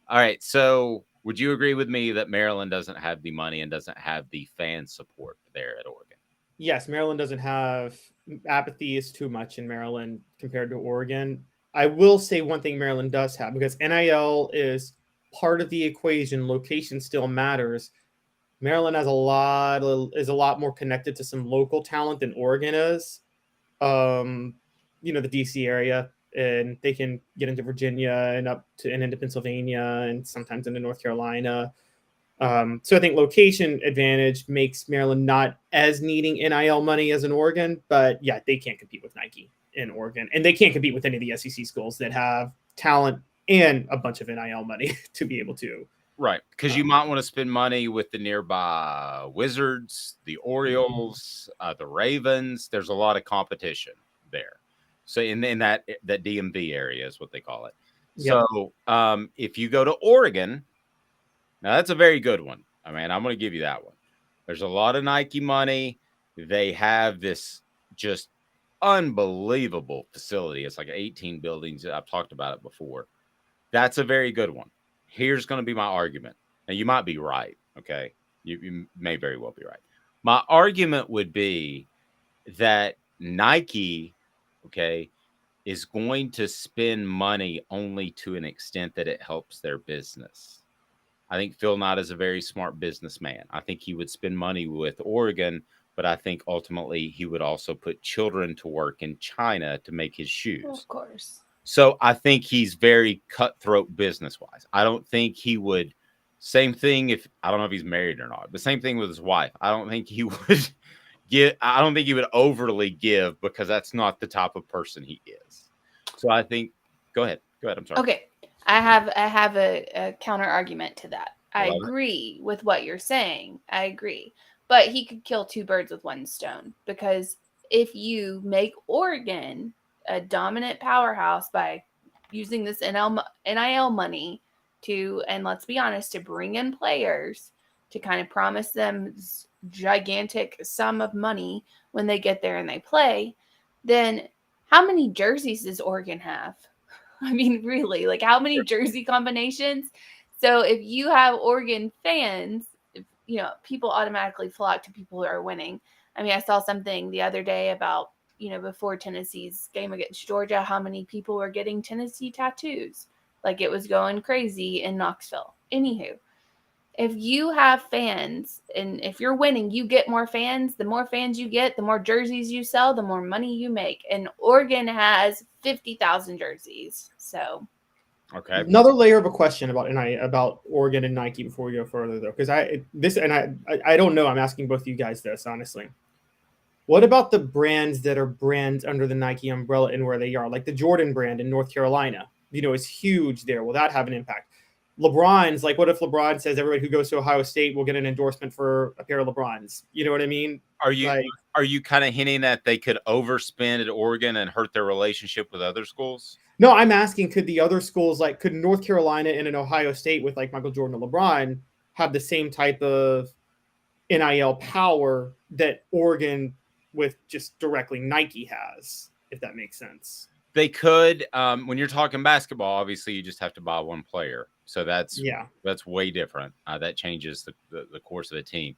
All right, so would you agree with me that Maryland doesn't have the money and doesn't have the fan support there at Oregon? Yes, Maryland doesn't have apathy is too much in Maryland compared to Oregon. I will say one thing Maryland does have, because NIL is part of the equation. Location still matters. Maryland has a lot more connected to some local talent than Oregon is. The DC area, and they can get into Virginia and into Pennsylvania and sometimes into North Carolina. So I think location advantage makes Maryland not as needing NIL money as in Oregon, but yeah, they can't compete with Nike in Oregon, and they can't compete with any of the SEC schools that have talent and a bunch of NIL money to be able to. Right, because you might want to spend money with the nearby Wizards, the Orioles, the Ravens. There's a lot of competition there. So in that DMV area is what they call it. Yep. So if you go to Oregon, now that's a very good one. I mean, I'm going to give you that one. There's a lot of Nike money. They have this just unbelievable facility. It's like 18 buildings. I've talked about it before. That's a very good one. Here's going to be my argument. Now, you might be right, okay? You may very well be right. My argument would be that Nike, okay, is going to spend money only to an extent that it helps their business. I think Phil Knight is a very smart businessman. I think he would spend money with Oregon, but I think ultimately he would also put children to work in China to make his shoes. Of course. So I think he's very cutthroat business-wise. I don't think he would, same thing if, I don't know if he's married or not, but same thing with his wife. I don't think he would I don't think he would overly give, because that's not the type of person he is. So I think, go ahead. I'm sorry. Okay. I have a counter argument to that. I agree with what you're saying. I agree. But he could kill two birds with one stone, because if you make Oregon a dominant powerhouse by using this NIL money to, and let's be honest, to bring in players to kind of promise them gigantic sum of money when they get there and they play, then how many jerseys does Oregon have? I mean, really, like how many jersey combinations? So if you have Oregon fans, people automatically flock to people who are winning. I mean, I saw something the other day about, before Tennessee's game against Georgia, how many people were getting Tennessee tattoos. Like it was going crazy in Knoxville. Anywho, if you have fans and if you're winning, you get more fans. The more fans you get, the more jerseys you sell, the more money you make. And Oregon has 50,000 jerseys. So Okay. Another layer of a question about Oregon and Nike before we go further, though, because I don't know. I'm asking both of you guys this honestly. What about the brands that are brands under the Nike umbrella and where they are, like the Jordan brand in North Carolina? Is huge there. Will that have an impact? LeBron's, like, what if LeBron says everybody who goes to Ohio State will get an endorsement for a pair of LeBrons? You know what I mean? Are you kind of hinting that they could overspend at Oregon and hurt their relationship with other schools? No, I'm asking, could the other schools, like, could North Carolina and an Ohio State with like Michael Jordan or LeBron have the same type of NIL power that Oregon with just directly Nike has, if that makes sense? They could. When you're talking basketball, obviously you just have to buy one player. So that's way different. That changes the course of a team.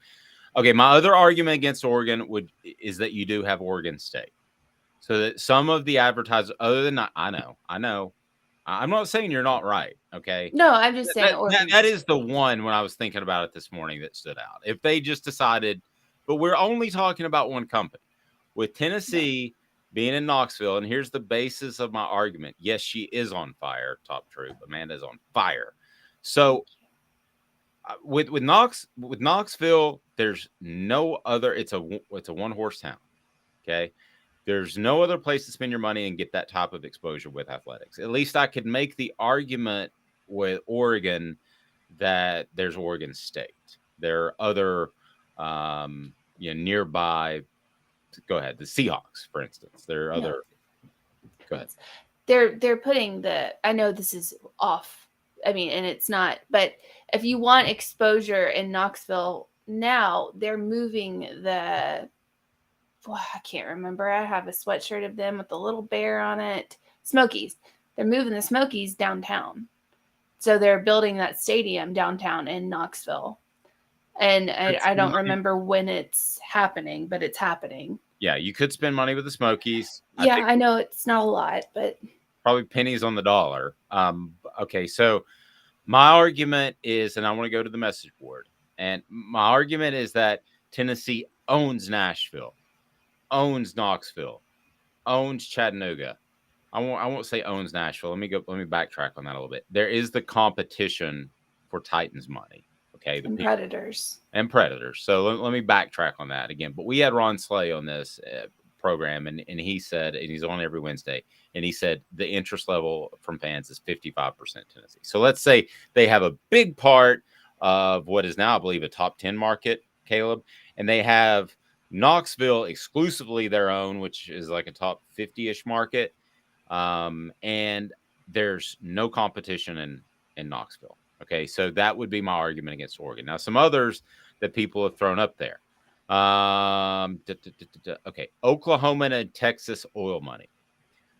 Okay, my other argument against Oregon is that you do have Oregon State. So that some of the advertisers, other than I know, I'm not saying you're not right. Okay. No, I'm just saying that is the one when I was thinking about it this morning that stood out. If they just decided, but we're only talking about one company with Tennessee being in Knoxville. And here's the basis of my argument. Yes, she is on fire. Top truth. Amanda's on fire. So with Knoxville, there's no other. It's a one horse town. Okay. There's no other place to spend your money and get that type of exposure with athletics. At least I could make the argument with Oregon that there's Oregon State. There are other, nearby. Go ahead. The Seahawks, for instance. There are other. Go ahead. They're putting I know this is off. I mean, and it's not. But if you want exposure in Knoxville now, they're moving I can't remember. I have a sweatshirt of them with a little bear on it. Smokies. They're moving the Smokies downtown. So they're building that stadium downtown in Knoxville. And I don't remember when it's happening, but it's happening. Yeah, you could spend money with the Smokies. I know it's not a lot, but probably pennies on the dollar. Okay, so my argument is, and I want to go to the message board, and my argument is that Tennessee owns Nashville, owns Knoxville, owns Chattanooga. I won't say owns Nashville. Let me backtrack on that a little bit. There is the competition for Titans money. Okay. And Predators. So let me backtrack on that again. But we had Ron Slay on this program, and he said, and he's on every Wednesday, and he said the interest level from fans is 55% Tennessee. So let's say they have a big part of what is now, I believe, a top 10 market, Caleb, and they have Knoxville exclusively their own, which is like a top 50-ish market. And there's no competition in Knoxville. Okay, so that would be my argument against Oregon. Now, some others that people have thrown up there. Okay, Oklahoma and Texas oil money.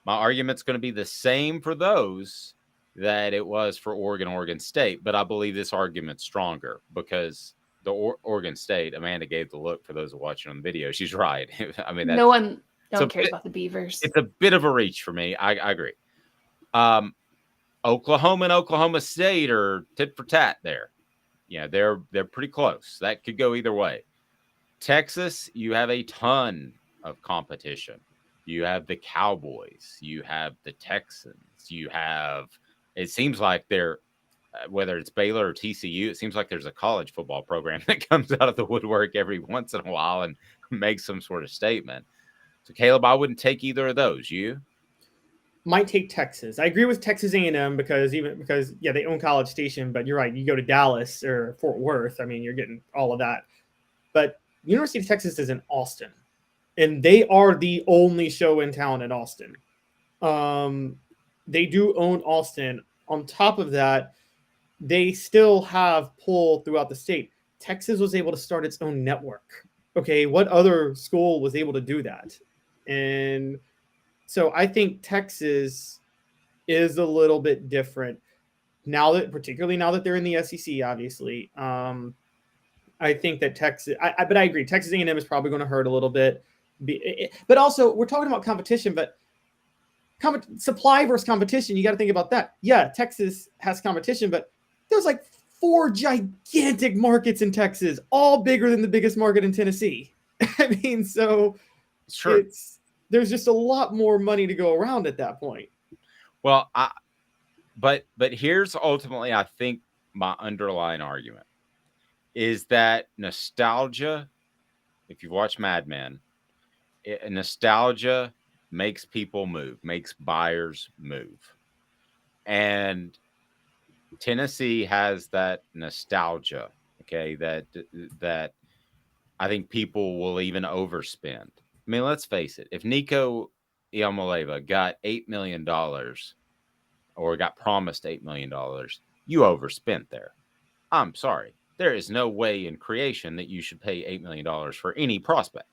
My argument's going to be the same for those that it was for Oregon State, but I believe this argument's stronger because the Oregon State, Amanda gave the look for those watching on the video. She's right. I mean, no one cares about the Beavers. It's a bit of a reach for me. I agree. Oklahoma and Oklahoma State are tit for tat there. Yeah, they're pretty close. That could go either way. Texas, you have a ton of competition. You have the Cowboys. You have the Texans. You have, it seems like they're, whether it's Baylor or TCU, it seems like there's a college football program that comes out of the woodwork every once in a while and makes some sort of statement. So, Caleb, I wouldn't take either of those. You? Might take Texas. I agree with Texas A&M because they own College Station, but you're right. You go to Dallas or Fort Worth, I mean, you're getting all of that. But University of Texas is in Austin, and they are the only show in town in Austin. They do own Austin. On top of that, they still have pull throughout the state. Texas was able to start its own network. Okay, what other school was able to do that? And so I think Texas is a little bit different particularly now that they're in the SEC, obviously. I think that Texas, but I agree. Texas A&M is probably going to hurt a little bit. But also, we're talking about competition, but supply versus competition, you got to think about that. Yeah, Texas has competition, but there's like 4 gigantic markets in Texas, all bigger than the biggest market in Tennessee. I mean, so Sure. there's just a lot more money to go around at that point. Well, but here's ultimately, I think, my underlying argument is that nostalgia. If you've watched Mad Men, nostalgia makes people move, makes buyers move, and Tennessee has that nostalgia. Okay, that I think people will even overspend. I mean, let's face it. If Nico Iamaleava got $8 million or got promised $8 million, you overspent there. I'm sorry. There is no way in creation that you should pay $8 million for any prospect.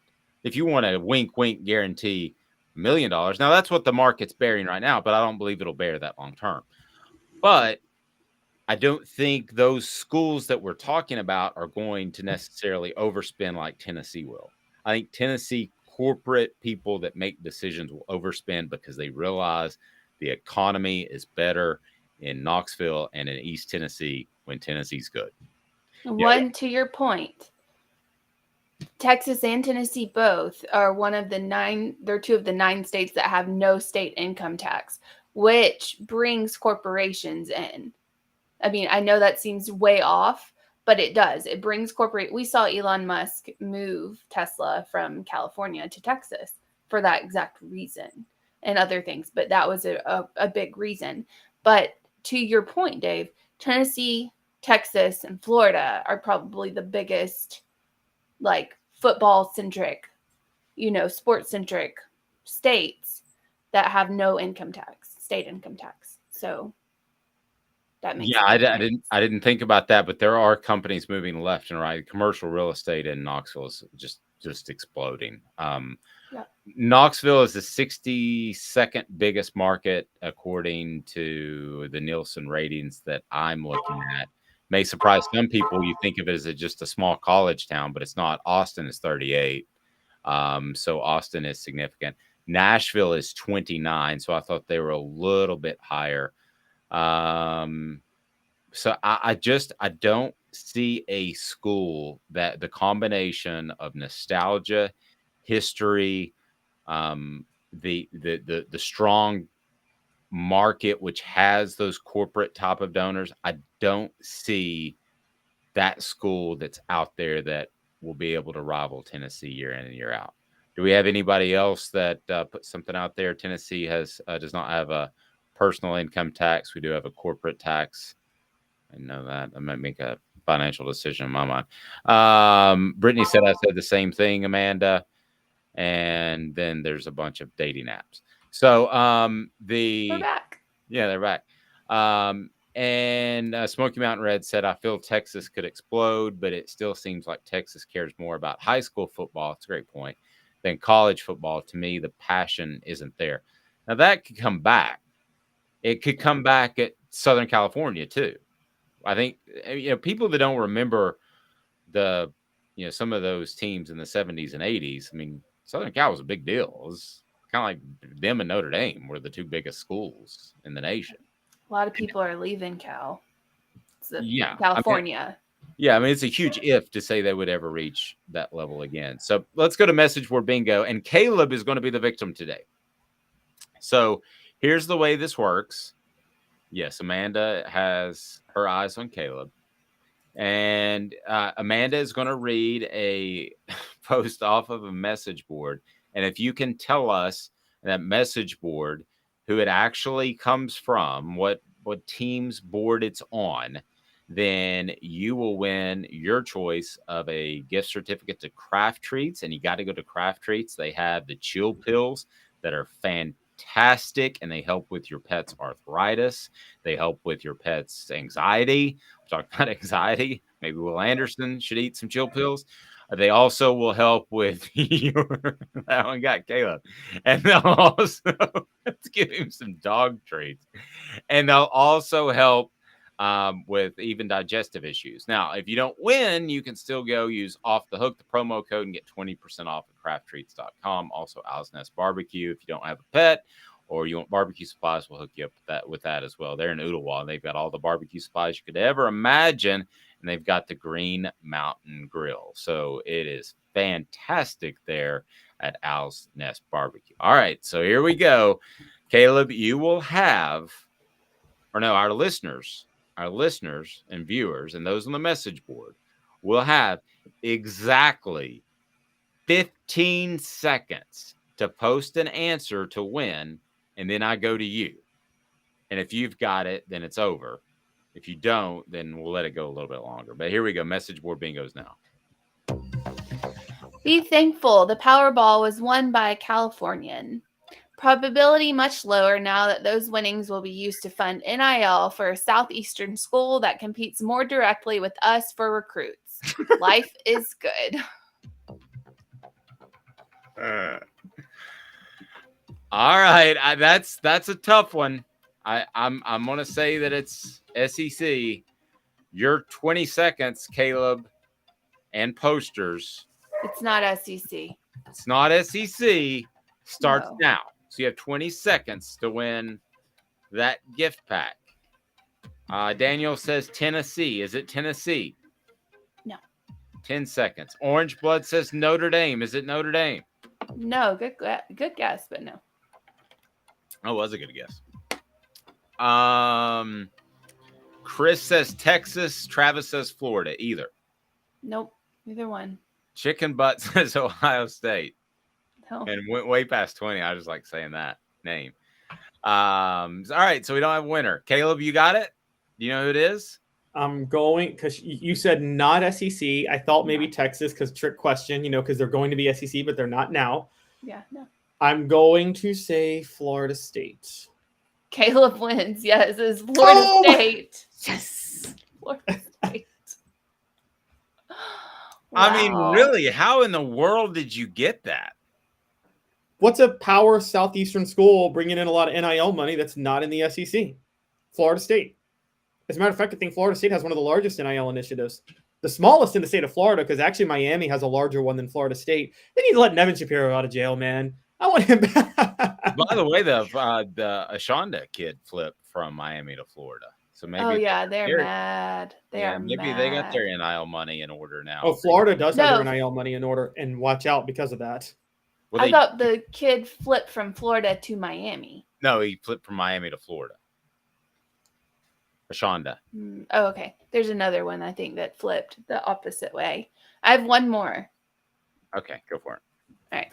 If you want a wink, wink guarantee $1 million, now that's what the market's bearing right now, but I don't believe it'll bear that long term. But I don't think those schools that we're talking about are going to necessarily overspend like Tennessee will. I think Tennessee corporate people that make decisions will overspend because they realize the economy is better in Knoxville and in East Tennessee when Tennessee's good. To your point, Texas and Tennessee both are they're 2 of the 9 states that have no state income tax, which brings corporations in. I mean, I know that seems way off, but it does. It brings we saw Elon Musk move Tesla from California to Texas for that exact reason and other things, but that was a big reason. But to your point, Dave, Tennessee, Texas, and Florida are probably the biggest, like, football-centric, sports-centric states that have no state income tax. So that makes I didn't think about that, but there are companies moving left and right. Commercial real estate in Knoxville is just exploding. Knoxville is the 62nd biggest market according to the Nielsen ratings that I'm looking at. May surprise some people. You think of it as just a small college town, but it's not. Austin is 38. So Austin is significant. Nashville is 29. So I thought they were a little bit higher. So I don't see a school that the combination of nostalgia, history, the strong market, which has those corporate type of donors, I don't see that school that's out there that will be able to rival Tennessee year in and year out. Do we have anybody else that put something out there? Tennessee does not have a personal income tax. We do have a corporate tax. I know that. I might make a financial decision in my mind. Brittany said I said the same thing, Amanda. And then there's a bunch of dating apps. So we're back. Yeah, they're back. And Smoky Mountain Red said, I feel Texas could explode, but it still seems like Texas cares more about high school football. It's a great point. Than college football. To me, the passion isn't there. Now that could come back. It could come back at Southern California too. I think people that don't remember some of those teams in the 70s and 80s. I mean, Southern Cal was a big deal. It was kind of like them and Notre Dame were the 2 biggest schools in the nation. A lot of people are leaving Cal. Yeah, California. I mean, it's a huge if to say they would ever reach that level again. So let's go to message board bingo. And Caleb is going to be the victim today. So here's the way this works. Yes, Amanda has her eyes on Caleb. And Amanda is going to read a post off of a message board. And if you can tell us that message board who it actually comes from, what team's board it's on, then you will win your choice of a gift certificate to Craft Treats. And you got to go to Craft Treats. They have the chill pills that are fantastic, and they help with your pet's arthritis. They help with your pet's anxiety. We're talking about anxiety. Maybe Will Anderson should eat some chill pills. They also will help with that one got Caleb. And they'll also let's give him some dog treats. And they'll also help with even digestive issues. Now, if you don't win, you can still go use Off the Hook, the promo code, and get 20% off at crafttreats.com. Also, Owl's Nest Barbecue if you don't have a pet, or you want barbecue supplies, we'll hook you up with that as well. They're in Ooltewah, and they've got all the barbecue supplies you could ever imagine, and they've got the Green Mountain Grill. So it is fantastic there at Owl's Nest Barbecue. All right, so here we go. Caleb, you will have, or no, our listeners and viewers and those on the message board will have exactly 15 seconds to post an answer to win, and then I go to you. And if you've got it, then it's over. If you don't, then we'll let it go a little bit longer. But here we go. Message board bingos now. Be thankful the Powerball was won by a Californian. Probability much lower now that those winnings will be used to fund NIL for a Southeastern school that competes more directly with us for recruits. Life is good. All right, that's a tough one. I'm gonna say that it's SEC. Your 20 seconds, Caleb, and posters. It's not SEC. It's not SEC. Starts now. So you have 20 seconds to win that gift pack. Daniel says Tennessee. Is it Tennessee? No. 10 seconds. Orange Blood says Notre Dame. Is it Notre Dame? No. Good guess, but no. Oh, was a good guess. Chris says Texas. Travis says Florida. Either. Nope. Neither one. Chicken Butt says Ohio State. No. And went way past 20. I just like saying that name. All right, so we don't have a winner. Caleb, you got it? Do you know who it is? I'm going because you said not SEC. I thought maybe Texas because trick question, because they're going to be SEC, but they're not now. Yeah, no. I'm going to say Florida State. Caleb wins. Yes, it's Florida State. Yes. Florida State. I mean, really, how in the world did you get that? What's a power Southeastern school bringing in a lot of NIL money that's not in the SEC? Florida State. As a matter of fact, I think Florida State has one of the largest NIL initiatives. The smallest in the state of Florida, because actually Miami has a larger one than Florida State. They need to let Nevin Shapiro out of jail, man. I want him back. By the way, the Ashonda kid flipped from Miami to Florida. So maybe they're mad. Maybe they got their NIL money in order now. Oh, Florida does have their NIL money in order, and watch out because of that. Well, I thought the kid flipped from Florida to Miami. No, he flipped from Miami to Florida. Ashonda. Oh, okay. There's another one I think that flipped the opposite way. I have one more. Okay, go for it. All right.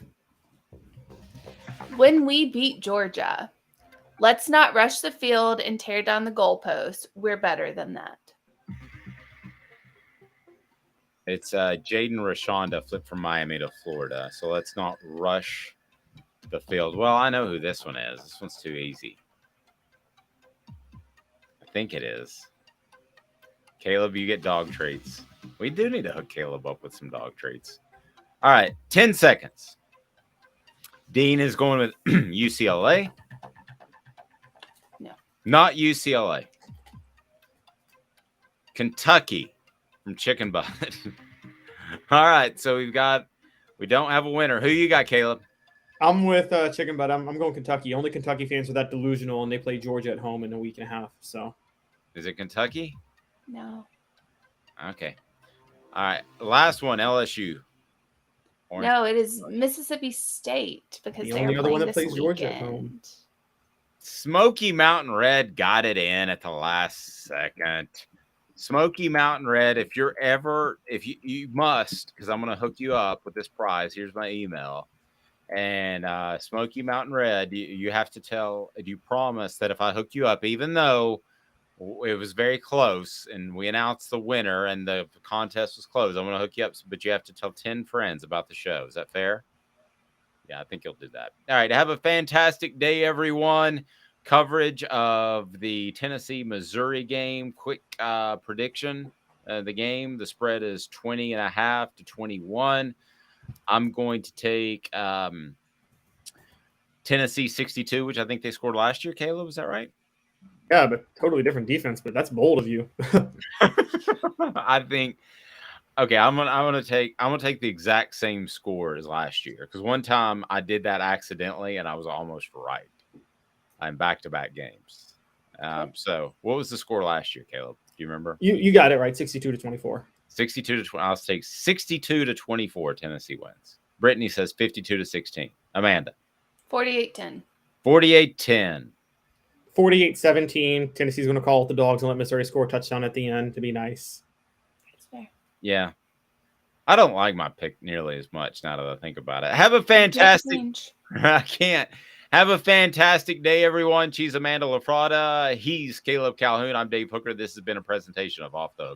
When we beat Georgia, let's not rush the field and tear down the goalpost. We're better than that. It's Jaden Rashonda flipped from Miami to Florida. So let's not rush the field. Well, I know who this one is. This one's too easy. I think it is. Caleb, you get dog treats. We do need to hook Caleb up with some dog treats. All right, 10 seconds. Dean is going with UCLA. No. Not UCLA. Kentucky from Chicken Butt. All right, so we don't have a winner. Who you got, Caleb? I'm with Chicken Butt. I'm going Kentucky. Only Kentucky fans are that delusional, and they play Georgia at home in a week and a half. So, is it Kentucky? No. Okay. All right. Last one, LSU. Orange. No, it is Mississippi State because the only other one that plays Georgia at home. Smoky Mountain Red got it in at the last second. Smoky Mountain Red, if you must, because I'm going to hook you up with this prize. Here's my email. And Smoky Mountain Red, you have to you promise that if I hook you up, even though it was very close and we announced the winner and the contest was closed, I'm going to hook you up, but you have to tell 10 friends about the show. Is that fair? Yeah, I think you'll do that. All right. Have a fantastic day, everyone. Coverage of the Tennessee-Missouri game. Quick prediction. The game, the spread is 20.5 to 21. I'm going to take Tennessee 62, which I think they scored last year. Caleb, is that right? Yeah, but totally different defense. But that's bold of you. I think. Okay, I'm gonna take the exact same score as last year because one time I did that accidentally and I was almost right. in back-to-back games. So what was the score last year, Caleb? Do you remember? You got it right, 62-24. 62 to 20. I'll take 62 to 24. Tennessee wins. Brittany says 52 to 16. Amanda. 48-10. 48-10. 48-17. Tennessee's going to call it the Dogs and let Missouri score a touchdown at the end to be nice. That's fair. Yeah. I don't like my pick nearly as much now that I think about it. Have a fantastic. I can't. Have a fantastic day, everyone. She's Amanda LaFratta. He's Caleb Calhoun. I'm Dave Hooker. This has been a presentation of Off the Hook.